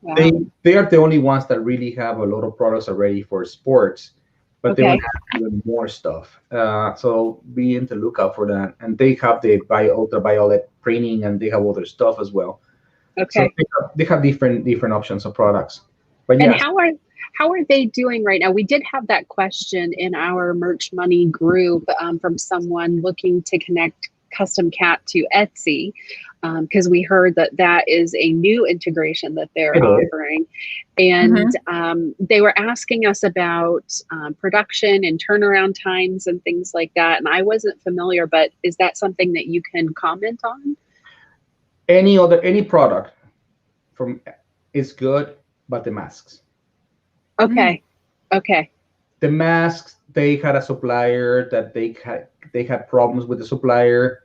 Wow. They are the only ones that really have a lot of products already for sports, but they will have even more stuff. So be on the lookout for that. And they have the ultraviolet printing, and they have other stuff as well. Okay. So they have different options of products. But And yeah. how are they doing right now? We did have that question in our Merch Money group from someone looking to connect Custom Cat to Etsy, because we heard that is a new integration that they're offering. And they were asking us about production and turnaround times and things like that. And I wasn't familiar, but is that something that you can comment on? Any product from is good, but the masks. Okay. Okay. The masks, they had a supplier that they had problems with the supplier,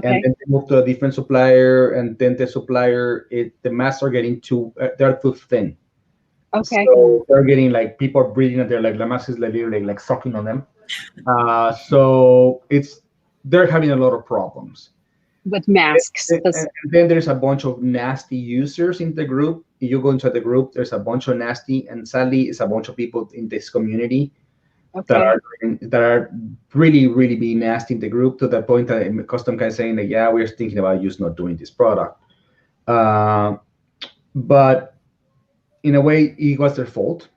and then they moved to a different supplier, and then the supplier, the masks are getting they're too thin. Okay. So they're getting, like, people are breathing, and they're like, the mask is literally like sucking on them. So they're having a lot of problems with masks. And then there's a bunch of nasty users in the group. If you go into the group, there's a bunch of nasty, and sadly, it's a bunch of people in this community that are really, really being nasty in the group, to the point that Custom CAD saying that, yeah, we're thinking about just not doing this product. But in a way, it was their fault.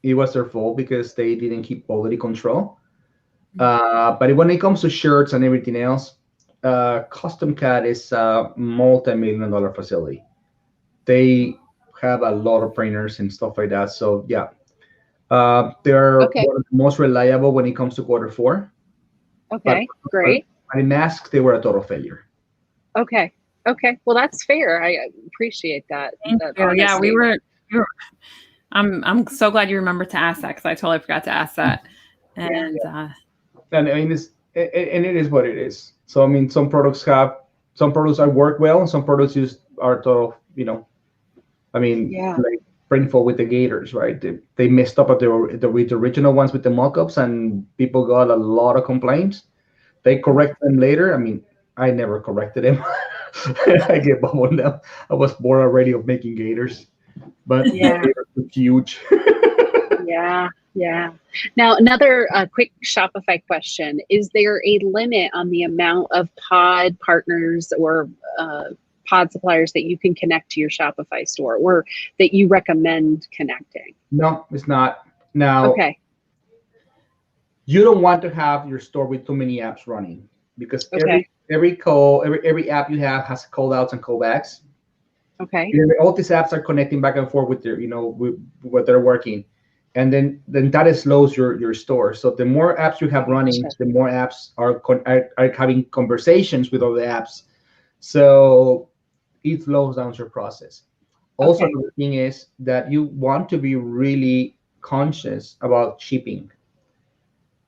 It was their fault because they didn't keep quality control. But when it comes to shirts and everything else, Custom CAD is a multi-million-dollar facility. They have a lot of printers and stuff like that. So yeah, they're one of the most reliable when it comes to Q4. Okay, great. But in masks, they were a total failure. Okay. Well, that's fair. I appreciate that. Thank you. Yeah, we were. I'm so glad you remembered to ask that, because I totally forgot to ask that. And and I mean, it is what it is. So I mean, some products work well, and some products just are total, I mean, like Printful with the Gators, right? They messed up with the original ones with the mock-ups, and people got a lot of complaints. They correct them later. I mean, I never corrected them. I gave up on them. I was bored already of making Gators, but they were huge. Yeah. Now, another quick Shopify question. Is there a limit on the amount of pod partners or pod suppliers that you can connect to your Shopify store, or that you recommend connecting? No, it's not. Now, Okay. you don't want to have your store with too many apps running, because Okay. every app you have has call outs and callbacks. Okay. All these apps are connecting back and forth with their, with what they're working, and then that slows your store. So the more apps you have running, the more apps are having conversations with all the apps. So it slows down your process. Also, Okay. another thing is that you want to be really conscious about shipping.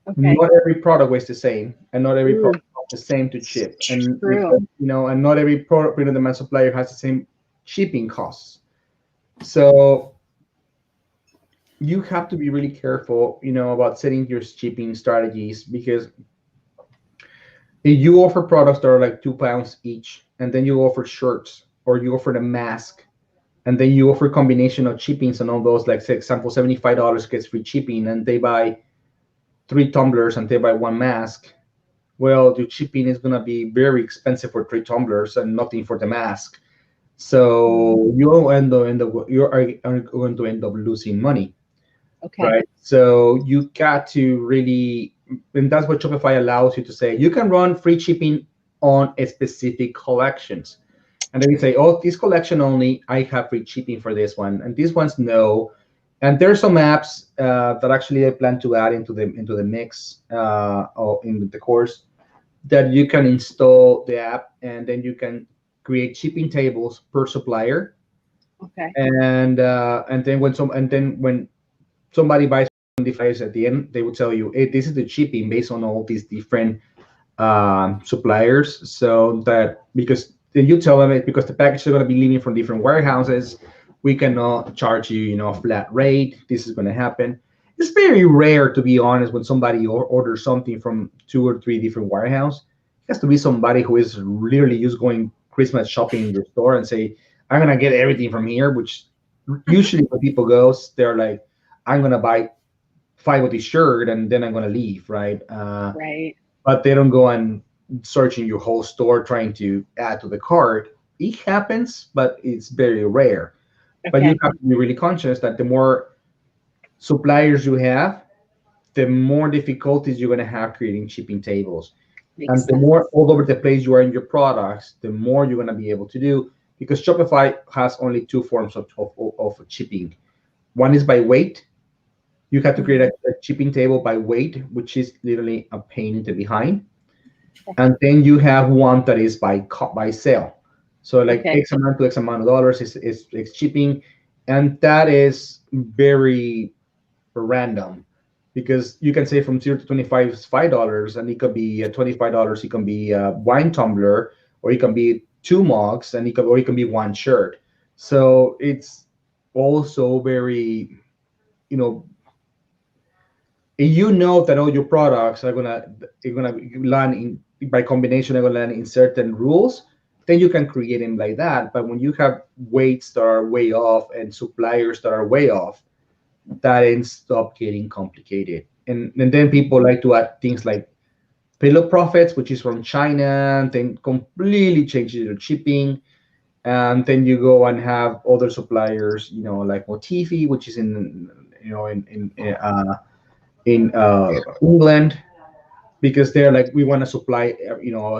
Okay. Not every product weighs the same, and not every Mm, product is the same to ship. And true. and not every product print on demand supplier has the same shipping costs. So you have to be really careful, about setting your shipping strategies, because if you offer products that are like £2 each, and then you offer shirts, or you offer a mask, and then you offer combination of shippings and all those, like, say, example, $75 gets free shipping, and they buy 3 tumblers and they buy 1 mask. Well, the shipping is gonna be very expensive for 3 tumblers and nothing for the mask. So you're going to end up losing money. Okay. Right. So you got to really, and that's what Shopify allows you to say. You can run free shipping on a specific collections. And then you say, oh, this collection only, I have free shipping for this one. And these ones, no. And there's some apps that actually I plan to add into the mix, or in the course, that you can install the app, and then you can create shipping tables per supplier. Okay. And then when somebody buys device at the end, they will tell you, hey, this is the shipping based on all these different suppliers. So that, because then you tell them it, because the package is going to be leaving from different warehouses, we cannot charge you, a flat rate. This is going to happen. It's very rare, to be honest, when somebody orders something from 2 or 3 different warehouses. It has to be somebody who is literally just going Christmas shopping in your store and say, I'm going to get everything from here, which usually when people go, they're like, I'm going to buy 5 of this shirt and then I'm going to leave, right? Right. But they don't go and searching your whole store trying to add to the cart. It happens, but it's very rare. But you Okay. have to be really conscious that the more suppliers you have, the more difficulties you're going to have creating shipping tables. Makes And the sense. more all over the place you are in your products, the more you're going to be able to do, because Shopify has only 2 forms of shipping. One is by weight. You have to create a shipping table by weight, which is literally a pain in the behind. And then you have one that is by sale. So like Okay. X amount to X amount of dollars is shipping. And that is very random, because you can say from 0 to 25 is $5, and it could be $25. It can be a wine tumbler, or it can be 2 mugs, and it can be 1 shirt. So it's also very, that all your products are gonna land in, by combination, are gonna land in certain rules, then you can create them like that. But when you have weights that are way off and suppliers that are way off, that ends up getting complicated. And then people like to add things like pillow profits, which is from China, and then completely changes your shipping. And then you go and have other suppliers, like Motifi, which is in England, because they're like, we want to supply,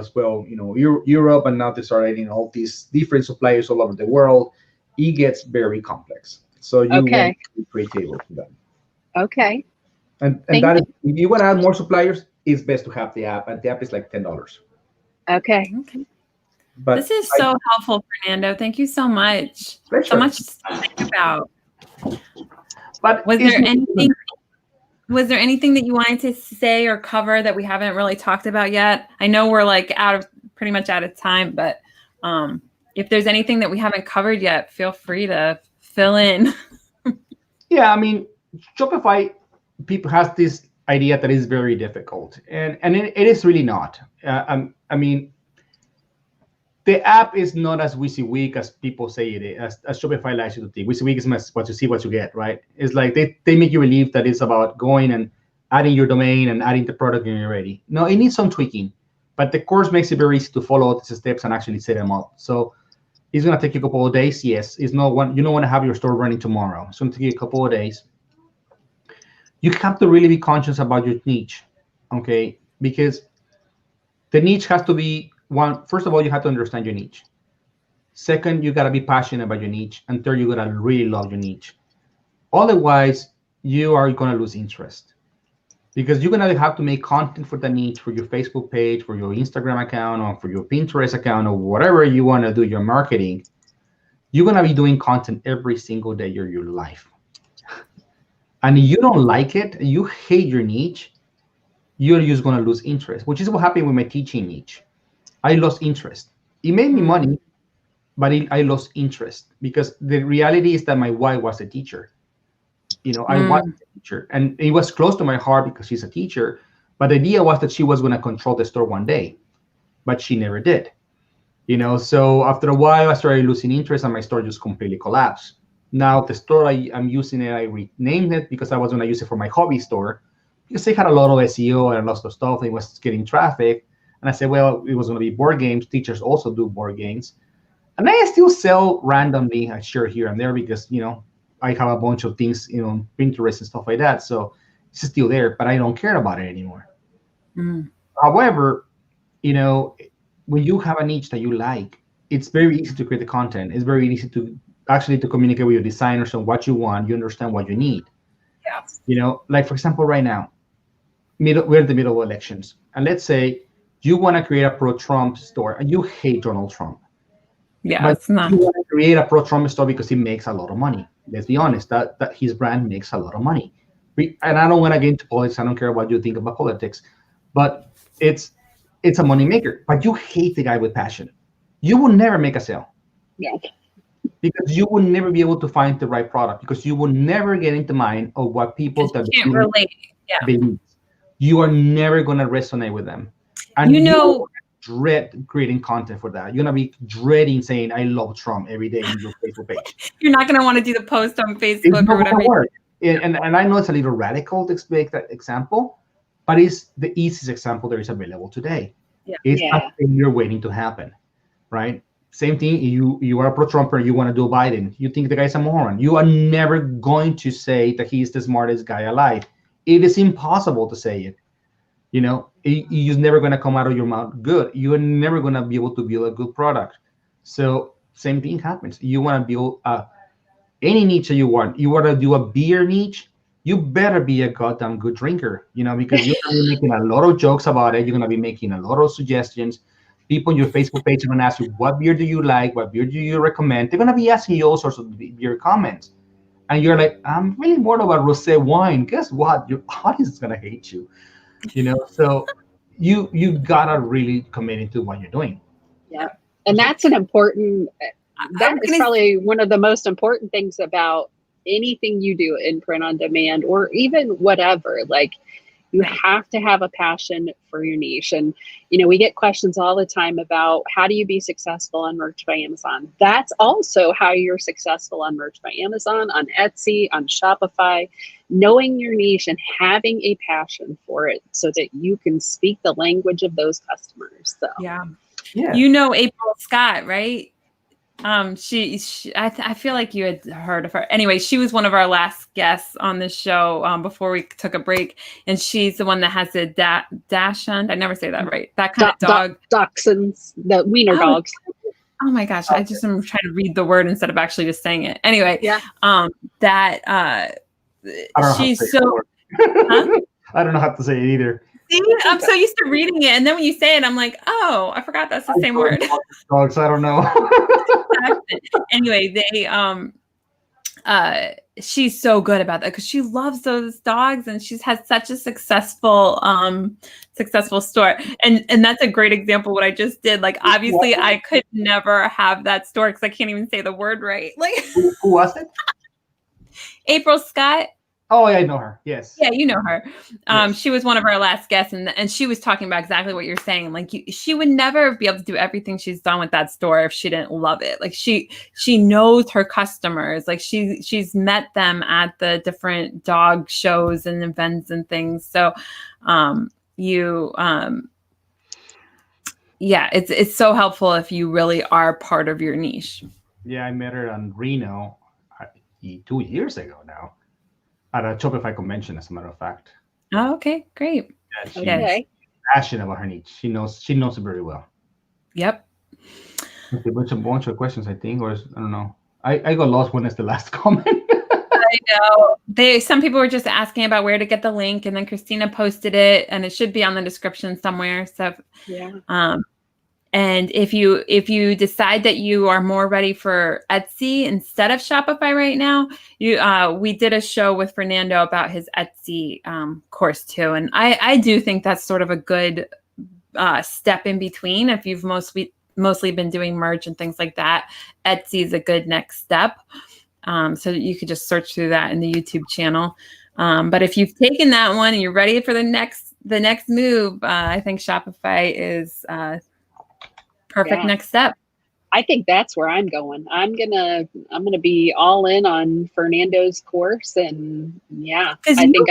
as well, Europe, and now they're starting all these different suppliers all over the world. It gets very complex. So you Okay. want to create tables for them. Okay. And Thank that is, if you want to add more suppliers, it's best to have the app, and the app is like $10. Okay. Okay. But This is so helpful, Fernando. Thank you so much. Pleasure. So much to think about. But Was there anything that you wanted to say or cover that we haven't really talked about yet? I know we're like pretty much out of time, but if there's anything that we haven't covered yet, feel free to fill in. Yeah, I mean, Shopify people has this idea that is very difficult, and it is really not. I mean, the app is not as WYSIWYG as people say it is, as Shopify likes you to think. WYSIWYG is what you see, what you get, right? It's like they make you believe that it's about going and adding your domain and adding the product and you're ready. No, it needs some tweaking, but the course makes it very easy to follow the steps and actually set them up. So It's gonna take you a couple of days. Yes, it's not one. You don't want to have your store running tomorrow. It's gonna take you a couple of days. You have to really be conscious about your niche, okay? Because the niche has to be one. First of all, you have to understand your niche. Second, you gotta be passionate about your niche, and third, you gotta really love your niche. Otherwise, you are gonna lose interest because you're gonna have to make content for the niche, for your Facebook page, for your Instagram account, or for your Pinterest account, or whatever you want to do your marketing. You're gonna be doing content every single day of your life. And if you don't like it, you hate your niche, you're just gonna lose interest, which is what happened with my teaching niche. I lost interest. It made me money, but I lost interest because the reality is that my wife was a teacher. I was a teacher, and it was close to my heart because she's a teacher. But the idea was that she was going to control the store one day, but she never did. So after a while, I started losing interest, and my store just completely collapsed. Now the store I'm using it, I renamed it because I was going to use it for my hobby store because they had a lot of SEO and lots of stuff. It was getting traffic, and I said, well, it was going to be board games. Teachers also do board games, and I still sell randomly a shirt here and there because I have a bunch of things, Pinterest and stuff like that. So it's still there, but I don't care about it anymore. However, when you have a niche that you like, it's very easy to create the content. It's very easy to actually to communicate with your designers on what you want. You understand what you need. Yeah. Like for example, right now, we're in the middle of elections, and let's say you want to create a pro-Trump store, and you hate Donald Trump. Yeah, but it's not. You want to create a pro-Trump store because he makes a lot of money. Let's be honest, that his brand makes a lot of money. And I don't want to get into politics. I don't care what you think about politics, but it's a money maker. But you hate the guy with passion. You will never make a sale. Yeah. Because you will never be able to find the right product because you will never get into mind of what people that can't relate. Yeah. believe. You are never going to resonate with them. And dread creating content for that. You're gonna be dreading saying I love Trump every day in your Facebook page. You're not gonna want to do the post on Facebook or whatever. Work. And I know it's a little radical to make that example, but it's the easiest example there is available today. It's a failure waiting to happen, right? Same thing. You are a pro-Trumper. You want to do Biden. You think the guy's a moron. You are never going to say that he's the smartest guy alive. It is impossible to say it. It's never going to come out of your mouth good. You're never going to be able to build a good product. So same thing happens. You want to build any niche that you want. You want to do a beer niche, you better be a goddamn good drinker, because you're going to be making a lot of jokes about it. You're going to be making a lot of suggestions. People on your Facebook page are going to ask you, what beer do you like? What beer do you recommend? They're going to be asking you all sorts of beer comments. And you're like, I'm really more about rosé wine. Guess what? Your audience is going to hate you. So you gotta really commit into what you're doing. Yeah, and that's an important. That is probably one of the most important things about anything you do in print on demand or even whatever. Like, you have to have a passion for your niche. And we get questions all the time about how do you be successful on Merch by Amazon. That's also how you're successful on Merch by Amazon, on Etsy, on Shopify. Knowing your niche and having a passion for it so that you can speak the language of those customers. So yeah. April Scott, right? I feel like you had heard of her. Anyway, she was one of our last guests on the show before we took a break, and she's the one that has a dachshund. I never say that right. That kind of dog. Dachshunds, the wiener dogs. Oh my gosh! I just am trying to read the word instead of actually just saying it. Anyway, she's so. Huh? I don't know how to say it either. See, I'm so used to reading it, and then when you say it, I'm like, oh, I forgot that's the same word. Dogs, I don't know. Anyway, she's so good about that because she loves those dogs, and she's had such a successful store, and that's a great example of what I just did. Like, obviously, I could never have that store because I can't even say the word right. Like, who was it? April Scott. Oh, yeah, I know her. Yes. Yeah, you know her. Yes. She was one of our last guests, and she was talking about exactly what you're saying. Like, she would never be able to do everything she's done with that store if she didn't love it. Like, she knows her customers. Like, she's met them at the different dog shows and events and things. So, yeah, it's so helpful if you really are part of your niche. Yeah, I met her on Reno 2 years ago now at a Shopify convention, as a matter of fact. Oh, okay, great. Yeah, she's Okay. passionate about her niche. She knows it very well. Yep. Okay, bunch of questions, I think, or I don't know. I got lost when it's the last comment. I know. Some people were just asking about where to get the link, and then Christina posted it, and it should be on the description somewhere. So, Yeah. And if you decide that you are more ready for Etsy instead of Shopify right now, we did a show with Fernando about his Etsy course too, and I do think that's sort of a good step in between. If you've mostly been doing merch and things like that, Etsy is a good next step. So you could just search through that in the YouTube channel. But if you've taken that one and you're ready for the next move, I think Shopify is perfect next step. I think that's where I'm going. I'm gonna be all in on Fernando's course, and yeah, because I think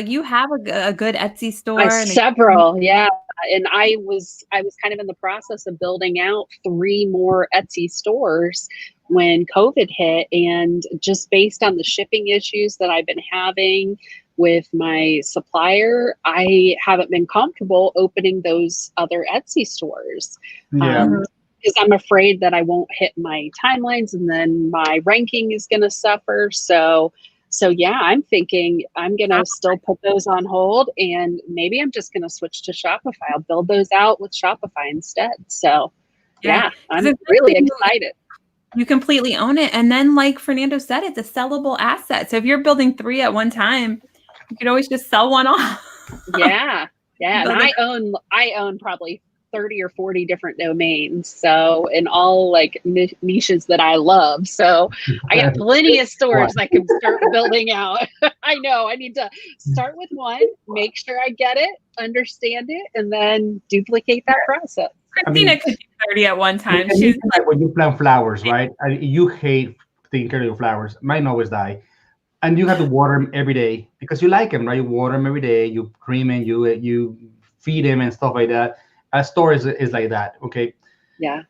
you have a good Etsy store. Several, yeah. And I was kind of in the process of building out 3 more Etsy stores when COVID hit, and just based on the shipping issues that I've been having with my supplier, I haven't been comfortable opening those other Etsy stores. Yeah. Because I'm afraid that I won't hit my timelines, and then my ranking is going to suffer. So yeah, I'm thinking I'm going to still put those on hold, and maybe I'm just going to switch to Shopify. I'll build those out with Shopify instead. So yeah, I'm really excited. You completely own it. And then, like Fernando said, it's a sellable asset. So if you're building 3 at one time, you could always just sell one off. Yeah. And I own probably 30 or 40 different domains. So in all like niches that I love. So I got plenty of stores I can start building out. I know I need to start with one, make sure I get it, understand it, and then duplicate that process. Christina could do 30 at one time. She's like when you plant flowers, right? You hate taking care of your flowers. Mine always die. And you have to water them every day because you like them, right? You water them every day, you cream them, you feed them and stuff like that. A store is like that, okay? Yeah.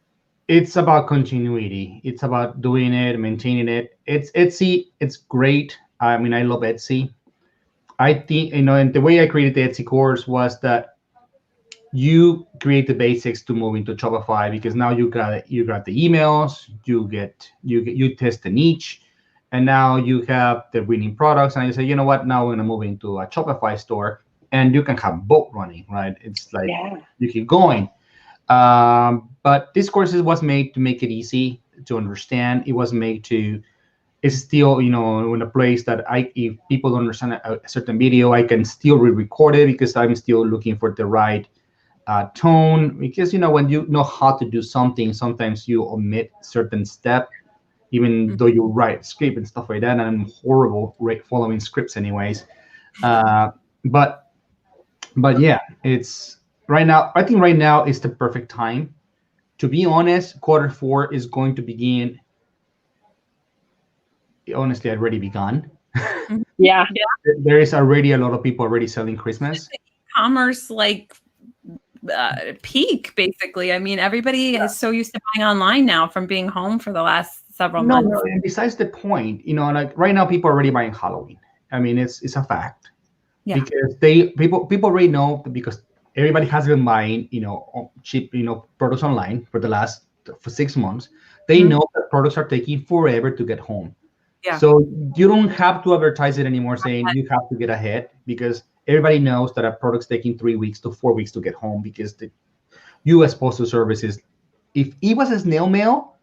It's about continuity. It's about doing it, maintaining it. It's Etsy. It's great. I mean, I love Etsy. I think, and the way I created the Etsy course was that you create the basics to move into Shopify, because now you got the emails, you test the niche, and now you have the winning products, and you say, you know what, now we're gonna move into a Shopify store, and you can have both running, right? It's like you keep going. But this course was made to make it easy to understand. It was made to, it's still, in a place that if people don't understand a certain video, I can still re-record it because I'm still looking for the right tone. Because, when you know how to do something, sometimes you omit certain step, even though you write script and stuff like that. And I'm horrible following scripts anyways. But yeah, it's right now. I think right now is the perfect time. To be honest, Q4 is going to begin. Honestly, already begun. Yeah. There is already a lot of people already selling Christmas. E-commerce peak, basically. I mean, everybody is so used to buying online now from being home for the last several months. No, and besides the point, like right now people are already buying Halloween. I mean, it's a fact. Yeah. Because people already know, because everybody has been buying, cheap, products online for 6 months. They know that products are taking forever to get home. Yeah. So you don't have to advertise it anymore saying you have to get ahead, because everybody knows that a product's taking 3 weeks to 4 weeks to get home, because the U.S. Postal Service is, if it was a snail mail,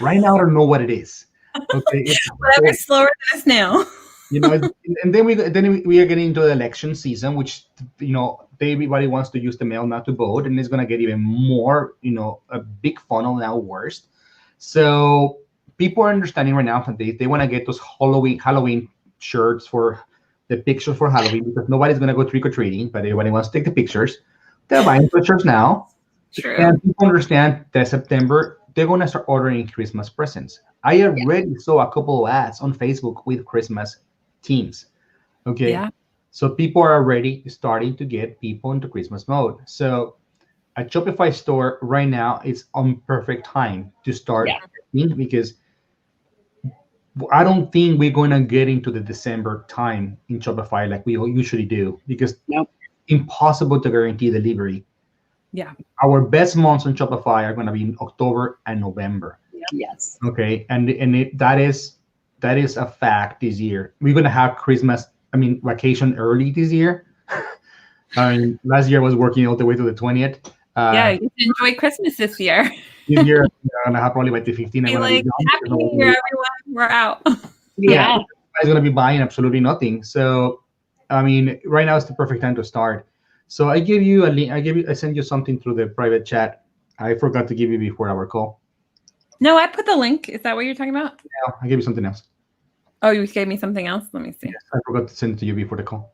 right now I don't know what it is. Okay, it's slower than a snail. And then we are getting into the election season, which everybody wants to use the mail now to vote, and it's gonna get even more, a big funnel now, worse. So people are understanding right now that they want to get those Halloween shirts for the pictures for Halloween, because nobody's gonna go trick or treating, but everybody wants to take the pictures. They're buying pictures now. True. And people understand that September they're gonna start ordering Christmas presents. I already saw a couple of ads on Facebook with Christmas teams. Okay. Yeah. So people are already starting to get people into Christmas mode. So a Shopify store right now is on perfect time to start, because I don't think we're going to get into the December time in Shopify like we usually do, because impossible to guarantee delivery. Yeah. Our best months on Shopify are going to be in October and November. Yes. Okay, that is a fact this year. We're going to have vacation early this year. I mean, last year I was working all the way to the 20th. You can enjoy Christmas this year. This year, I'm gonna have probably by the 15th. Be like, Happy New Year, everyone. We're out. Yeah. Everybody's gonna be buying absolutely nothing. So, I mean, right now is the perfect time to start. So I give you a link. I send you something through the private chat. I forgot to give you before our call. No, I put the link. Is that what you're talking about? Yeah, I gave you something else. Oh, you gave me something else? Let me see. Yes, I forgot to send it to you before the call.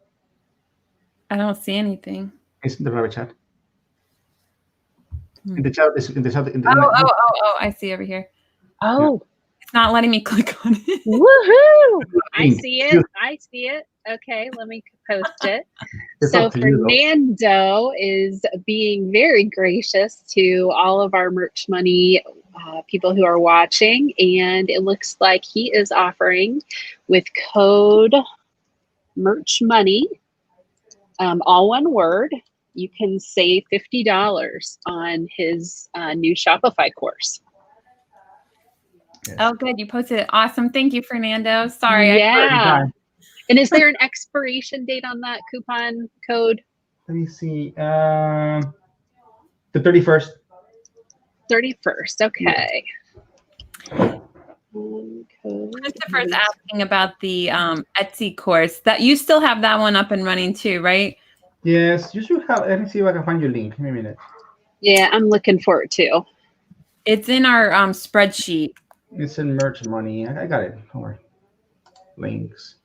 I don't see It's in the private chat. In the chat. Oh, I see over here. Oh. It's not letting me click on it. Woohoo! I see it. Okay, let me post it. So Fernando is being very gracious to all of our Merch Money people who are watching, and it looks like he is offering with code Merch Money, all one word. You can save $50 on his new Shopify course. Oh, good. You posted it. Awesome. Thank you, Fernando. Sorry. Yeah. And is there an expiration date on that coupon code? Let me see. The 31st. 31st. Okay. Christopher's asking about the Etsy course. That you still have that one up and running too, right? Yes, you should have. Let me see if I can find your link. Give me a minute. Yeah, I'm looking for it too. It's in our spreadsheet. It's in Merch Money. I got it. Don't worry. Links.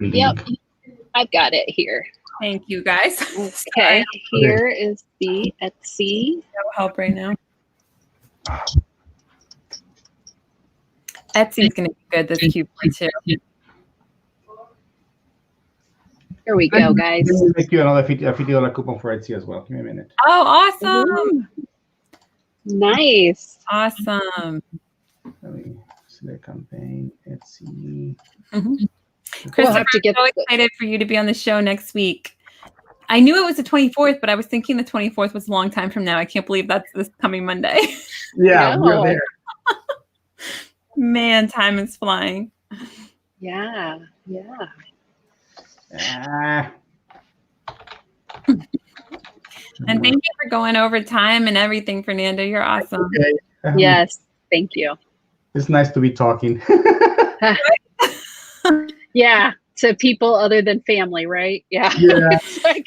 Yep, I've got it here. Thank you, guys. Okay, here is the Etsy. That will help right now. Etsy's going to be good this coupon too. Here we go, guys. Let me make you another $50 coupon for Etsy as well. Give me a minute. Oh, awesome. Nice. Awesome. Let me select campaign, Etsy. Chris, I'm so excited for you to be on the show next week. I knew it was the 24th, but I was thinking the 24th was a long time from now. I can't believe that's this coming Monday. Yeah, we're there. Man, time is flying. Yeah. And thank you for going over time and everything, Fernando. You're awesome. Okay. Yes, thank you. It's nice to be talking. Yeah, to people other than family, right? Yeah. It's like,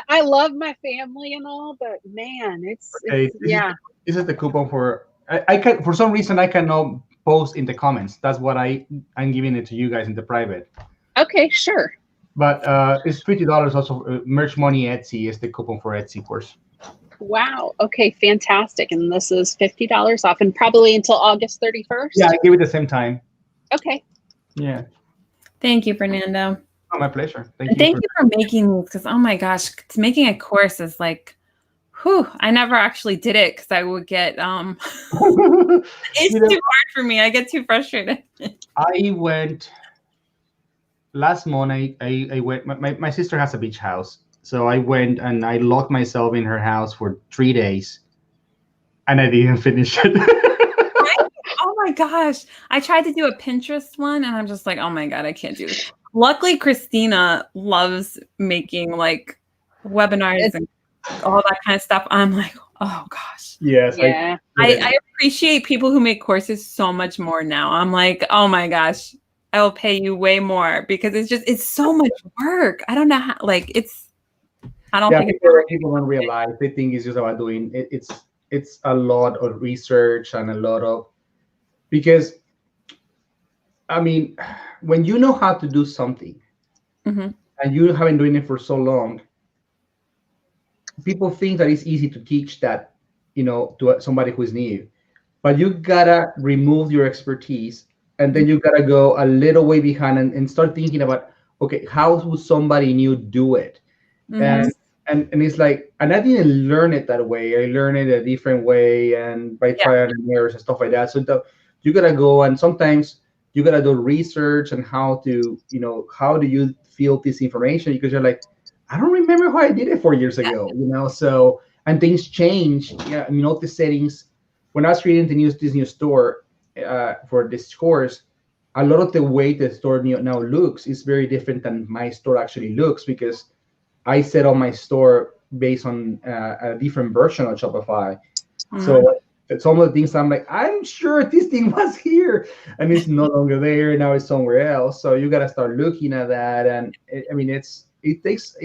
I love my family and all, but man, it's This is the coupon for. I can, for some reason I cannot post in the comments. That's what I'm giving it to you guys in the private. Okay, sure. But it's $50 also. Merch Money Etsy is the coupon for Etsy course. Wow. Okay, fantastic. And this is $50 off, and probably until August 31st. Yeah, I give it the same time. Okay. Yeah. Thank you, Fernando. Oh, my pleasure. Thank you for making these, because oh my gosh, making a course is like, whew, I never actually did it because I would get it's too hard for me. I get too frustrated. I went last month. I went. My sister has a beach house, so I went and I locked myself in her house for 3 days, and I didn't finish it. Oh my gosh. I tried to do a Pinterest one and I'm just like, oh my God, I can't do this. Luckily, Christina loves making like webinars and all that kind of stuff. I'm like, oh gosh. Yes. Yeah. I appreciate people who make courses so much more now. I'm like, oh my gosh, I will pay you way more because it's so much work. I don't know how, like I don't think people don't realize. They think it's just about doing it. It's a lot of research and a lot of, because I mean, when you know how to do something and you haven't doing it for so long, people think that it's easy to teach that, to somebody who is new, but you gotta remove your expertise and then you gotta go a little way behind and start thinking about, okay, how would somebody new do it? Mhm. And it's like, and I didn't learn it that way. I learned it a different way, and by Yeah. trial and errors and stuff like that. So you gotta go, and sometimes you gotta do research and how to, how do you feel this information, because you're like, I don't remember how I did it 4 years ago, So, and things change. Yeah, the settings. When I was creating this new store for this course, a lot of the way the store now looks is very different than my store actually looks, because I set up my store based on a different version of Shopify. Mhm. So some of the things I'm like, I'm sure this thing was here, and it's no longer there. Now it's somewhere else. So you got to start looking at that, and it takes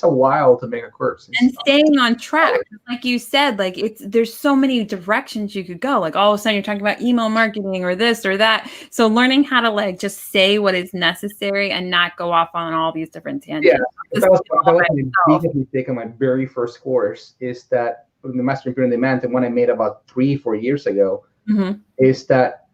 a while to make a course. And staying on track, like you said, like there's so many directions you could go. Like all of a sudden you're talking about email marketing or this or that. So learning how to like just say what is necessary and not go off on all these different tangents. Yeah, that was my biggest mistake on my very first course, is that the Mastering Print on Demand, the one I made about 3-4 years ago, is that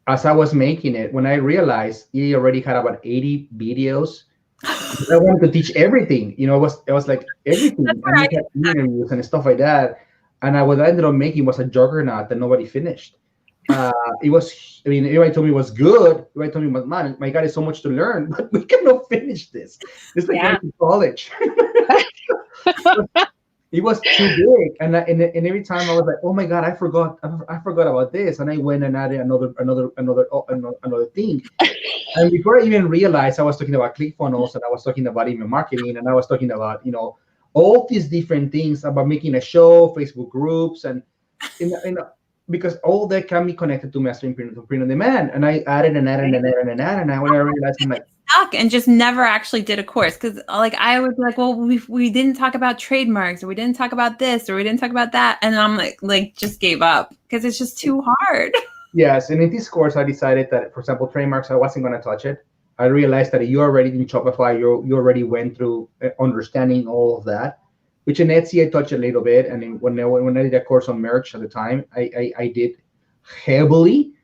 as I was making it, when I realized it already had about 80 videos, I wanted to teach everything. It was like everything, and you had interviews and stuff like that. And what I ended up making was a juggernaut that nobody finished. It was, I mean, everybody told me it was good. Everybody told me, man, my God, it's so much to learn, but we cannot finish this. It's like going to college. It was too big, and every time I was like, oh my God, I forgot about this, and I went and added another thing. And before I even realized, I was talking about ClickFunnels, and I was talking about email marketing, and I was talking about all these different things about making a show, Facebook groups, and because all that can be connected to Mastering Print on Demand. And I added and added and added and added, and when I realized, I'm like, stuck and just never actually did a course, because like I would be like, well, we didn't talk about trademarks, or we didn't talk about this, or we didn't talk about that, and I'm like just gave up because it's just too hard. Yes, and in this course, I decided that, for example, trademarks, I wasn't going to touch it. I realized that you already in Shopify, you already went through understanding all of that, which in Etsy I touched a little bit, and when I did a course on merch at the time, I did heavily.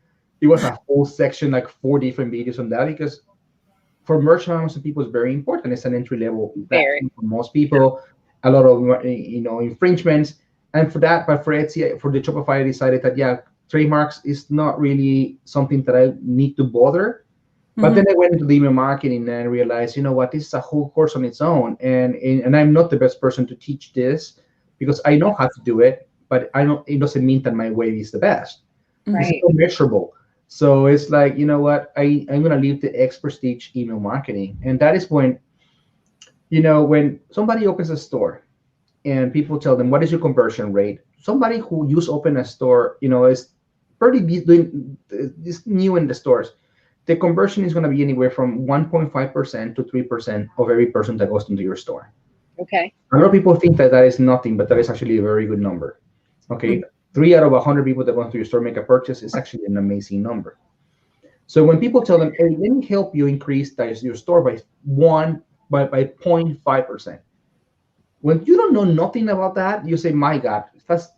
It was a whole section, like 4 different videos on that, because for merch for some people it's very important. It's an entry level platform for most people. A lot of infringements, and but for Etsy, for the Shopify, I decided that trademarks is not really something that I need to bother. But then I went into the email marketing and realized, you know what, this is a whole course on its own, and I'm not the best person to teach this, because I know how to do it, but I don't. It doesn't mean that my way is the best. It's Right. still measurable. So it's like, you know what, I'm gonna leave the experts teach email marketing, and that is when somebody opens a store and people tell them, what is your conversion rate? Somebody who just opened a store, is pretty doing this new in the stores. The conversion is going to be anywhere from 1.5% to 3% of every person that goes into your store. Okay. A lot of people think that is nothing, but that is actually a very good number. Okay, 3 out of 100 people that go into your store make a purchase is actually an amazing number. So when people tell them, hey, let me help you increase your store by 0.5%. When you don't know nothing about that, you say, my God,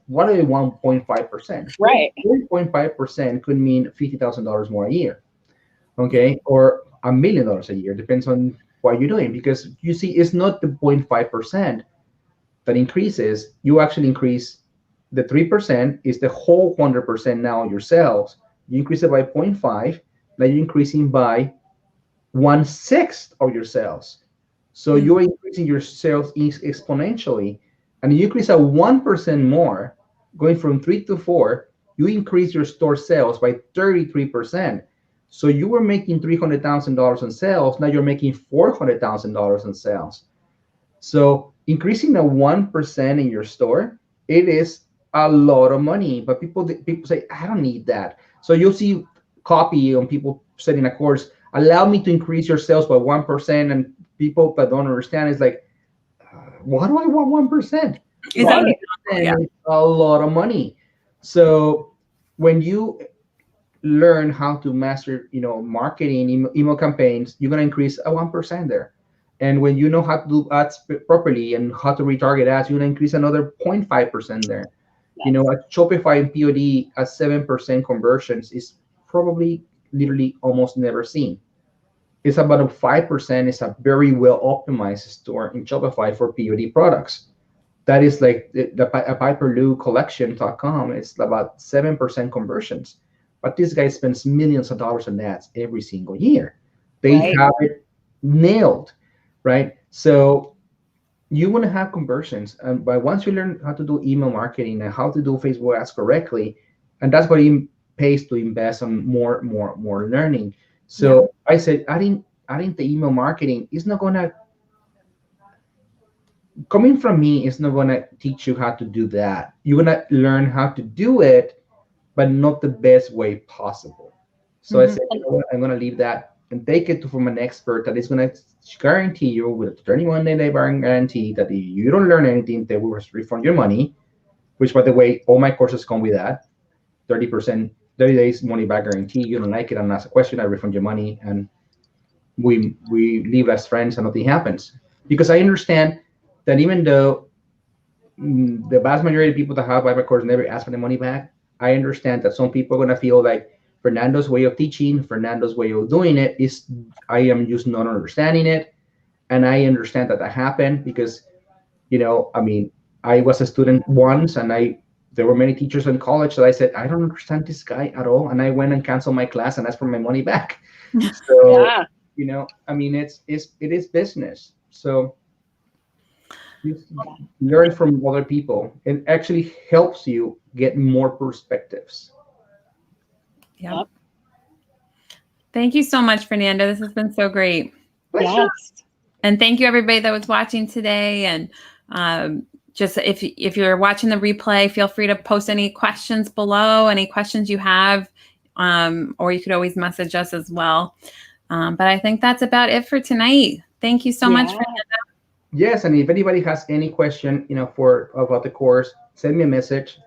what are 1.5%? Right. 1.5% could mean $50,000 more a year, okay, or $1 million a year. Depends on what you're doing, because you see, it's not the 0.5% that increases. You actually increase the 3% is the whole 100% now yourselves. You increase it by 0.5, now you're increasing by 1/6 of your sales. So you're increasing your sales exponentially, and you increase at 1% more, going from 3 to 4. You increase your store sales by 33%. So you were making $300,000 in sales. Now you're making $400,000 in sales. So increasing a 1% in your store, it is a lot of money. But people say, I don't need that. So you'll see copy on people setting a course, allow me to increase your sales by 1%, and people that don't understand is like, why do I want 1%? Exactly. It's a lot of money. So when you learn how to master, marketing, email campaigns, you're gonna increase a 1% there. And when you know how to do ads properly and how to retarget ads, you're gonna increase another 0.5% there. At Shopify and POD at 7% conversions is probably literally almost never seen. It's about a 5%. It's a very well optimized store in Shopify for POD products. That is like the Piperloo collection.com. It's about 7% conversions. But this guy spends millions of dollars on ads every single year. They Right. have it nailed, right? So you want to have conversions. But once you learn how to do email marketing and how to do Facebook ads correctly, and that's what it pays to invest on more learning. So I said, adding the email marketing is not going to, coming from me, it's not going to teach you how to do that. You're going to learn how to do it, but not the best way possible. So I said, you know what, I'm going to leave that and take it from an expert that is going to guarantee you with a 31-day guarantee that if you don't learn anything, they will refund your money, which, by the way, all my courses come with that. 30%, 30 days money back guarantee. You don't like it, and ask a question, I refund your money, and we live as friends and nothing happens. Because I understand that even though the vast majority of people that have my course never ask for the money back, I understand that some people are going to feel like Fernando's way of teaching, Fernando's way of doing it is, I am just not understanding it. And I understand that happened because, I mean, I was a student once, and there were many teachers in college that I said, I don't understand this guy at all. And I went and canceled my class and asked for my money back. So, I mean, it is business. So just learn from other people. It actually helps you get more perspectives. Yep. Thank you so much, Fernando. This has been so great. Yes. And thank you, everybody that was watching today. And just if you're watching the replay, feel free to post any questions below, any questions you have, or you could always message us as well. But I think that's about it for tonight. Thank you so much, Fernando. Yes, and if anybody has any question, about the course, send me a message.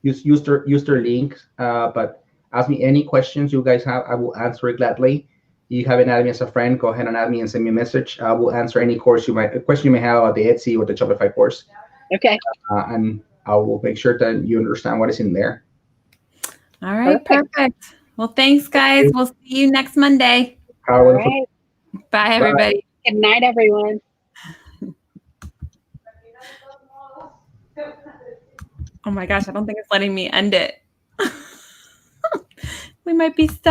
Use their link, but ask me any questions you guys have. I will answer it gladly. You haven't added me as a friend, go ahead and add me and send me a message. I will answer any question you may have about the Etsy or the Shopify course. Okay. And I will make sure that you understand what is in there. All right, perfect. Well, thanks, guys. We'll see you next Monday. All right. Bye, everybody. Good night, everyone. Oh my gosh, I don't think it's letting me end it. We might be stuck.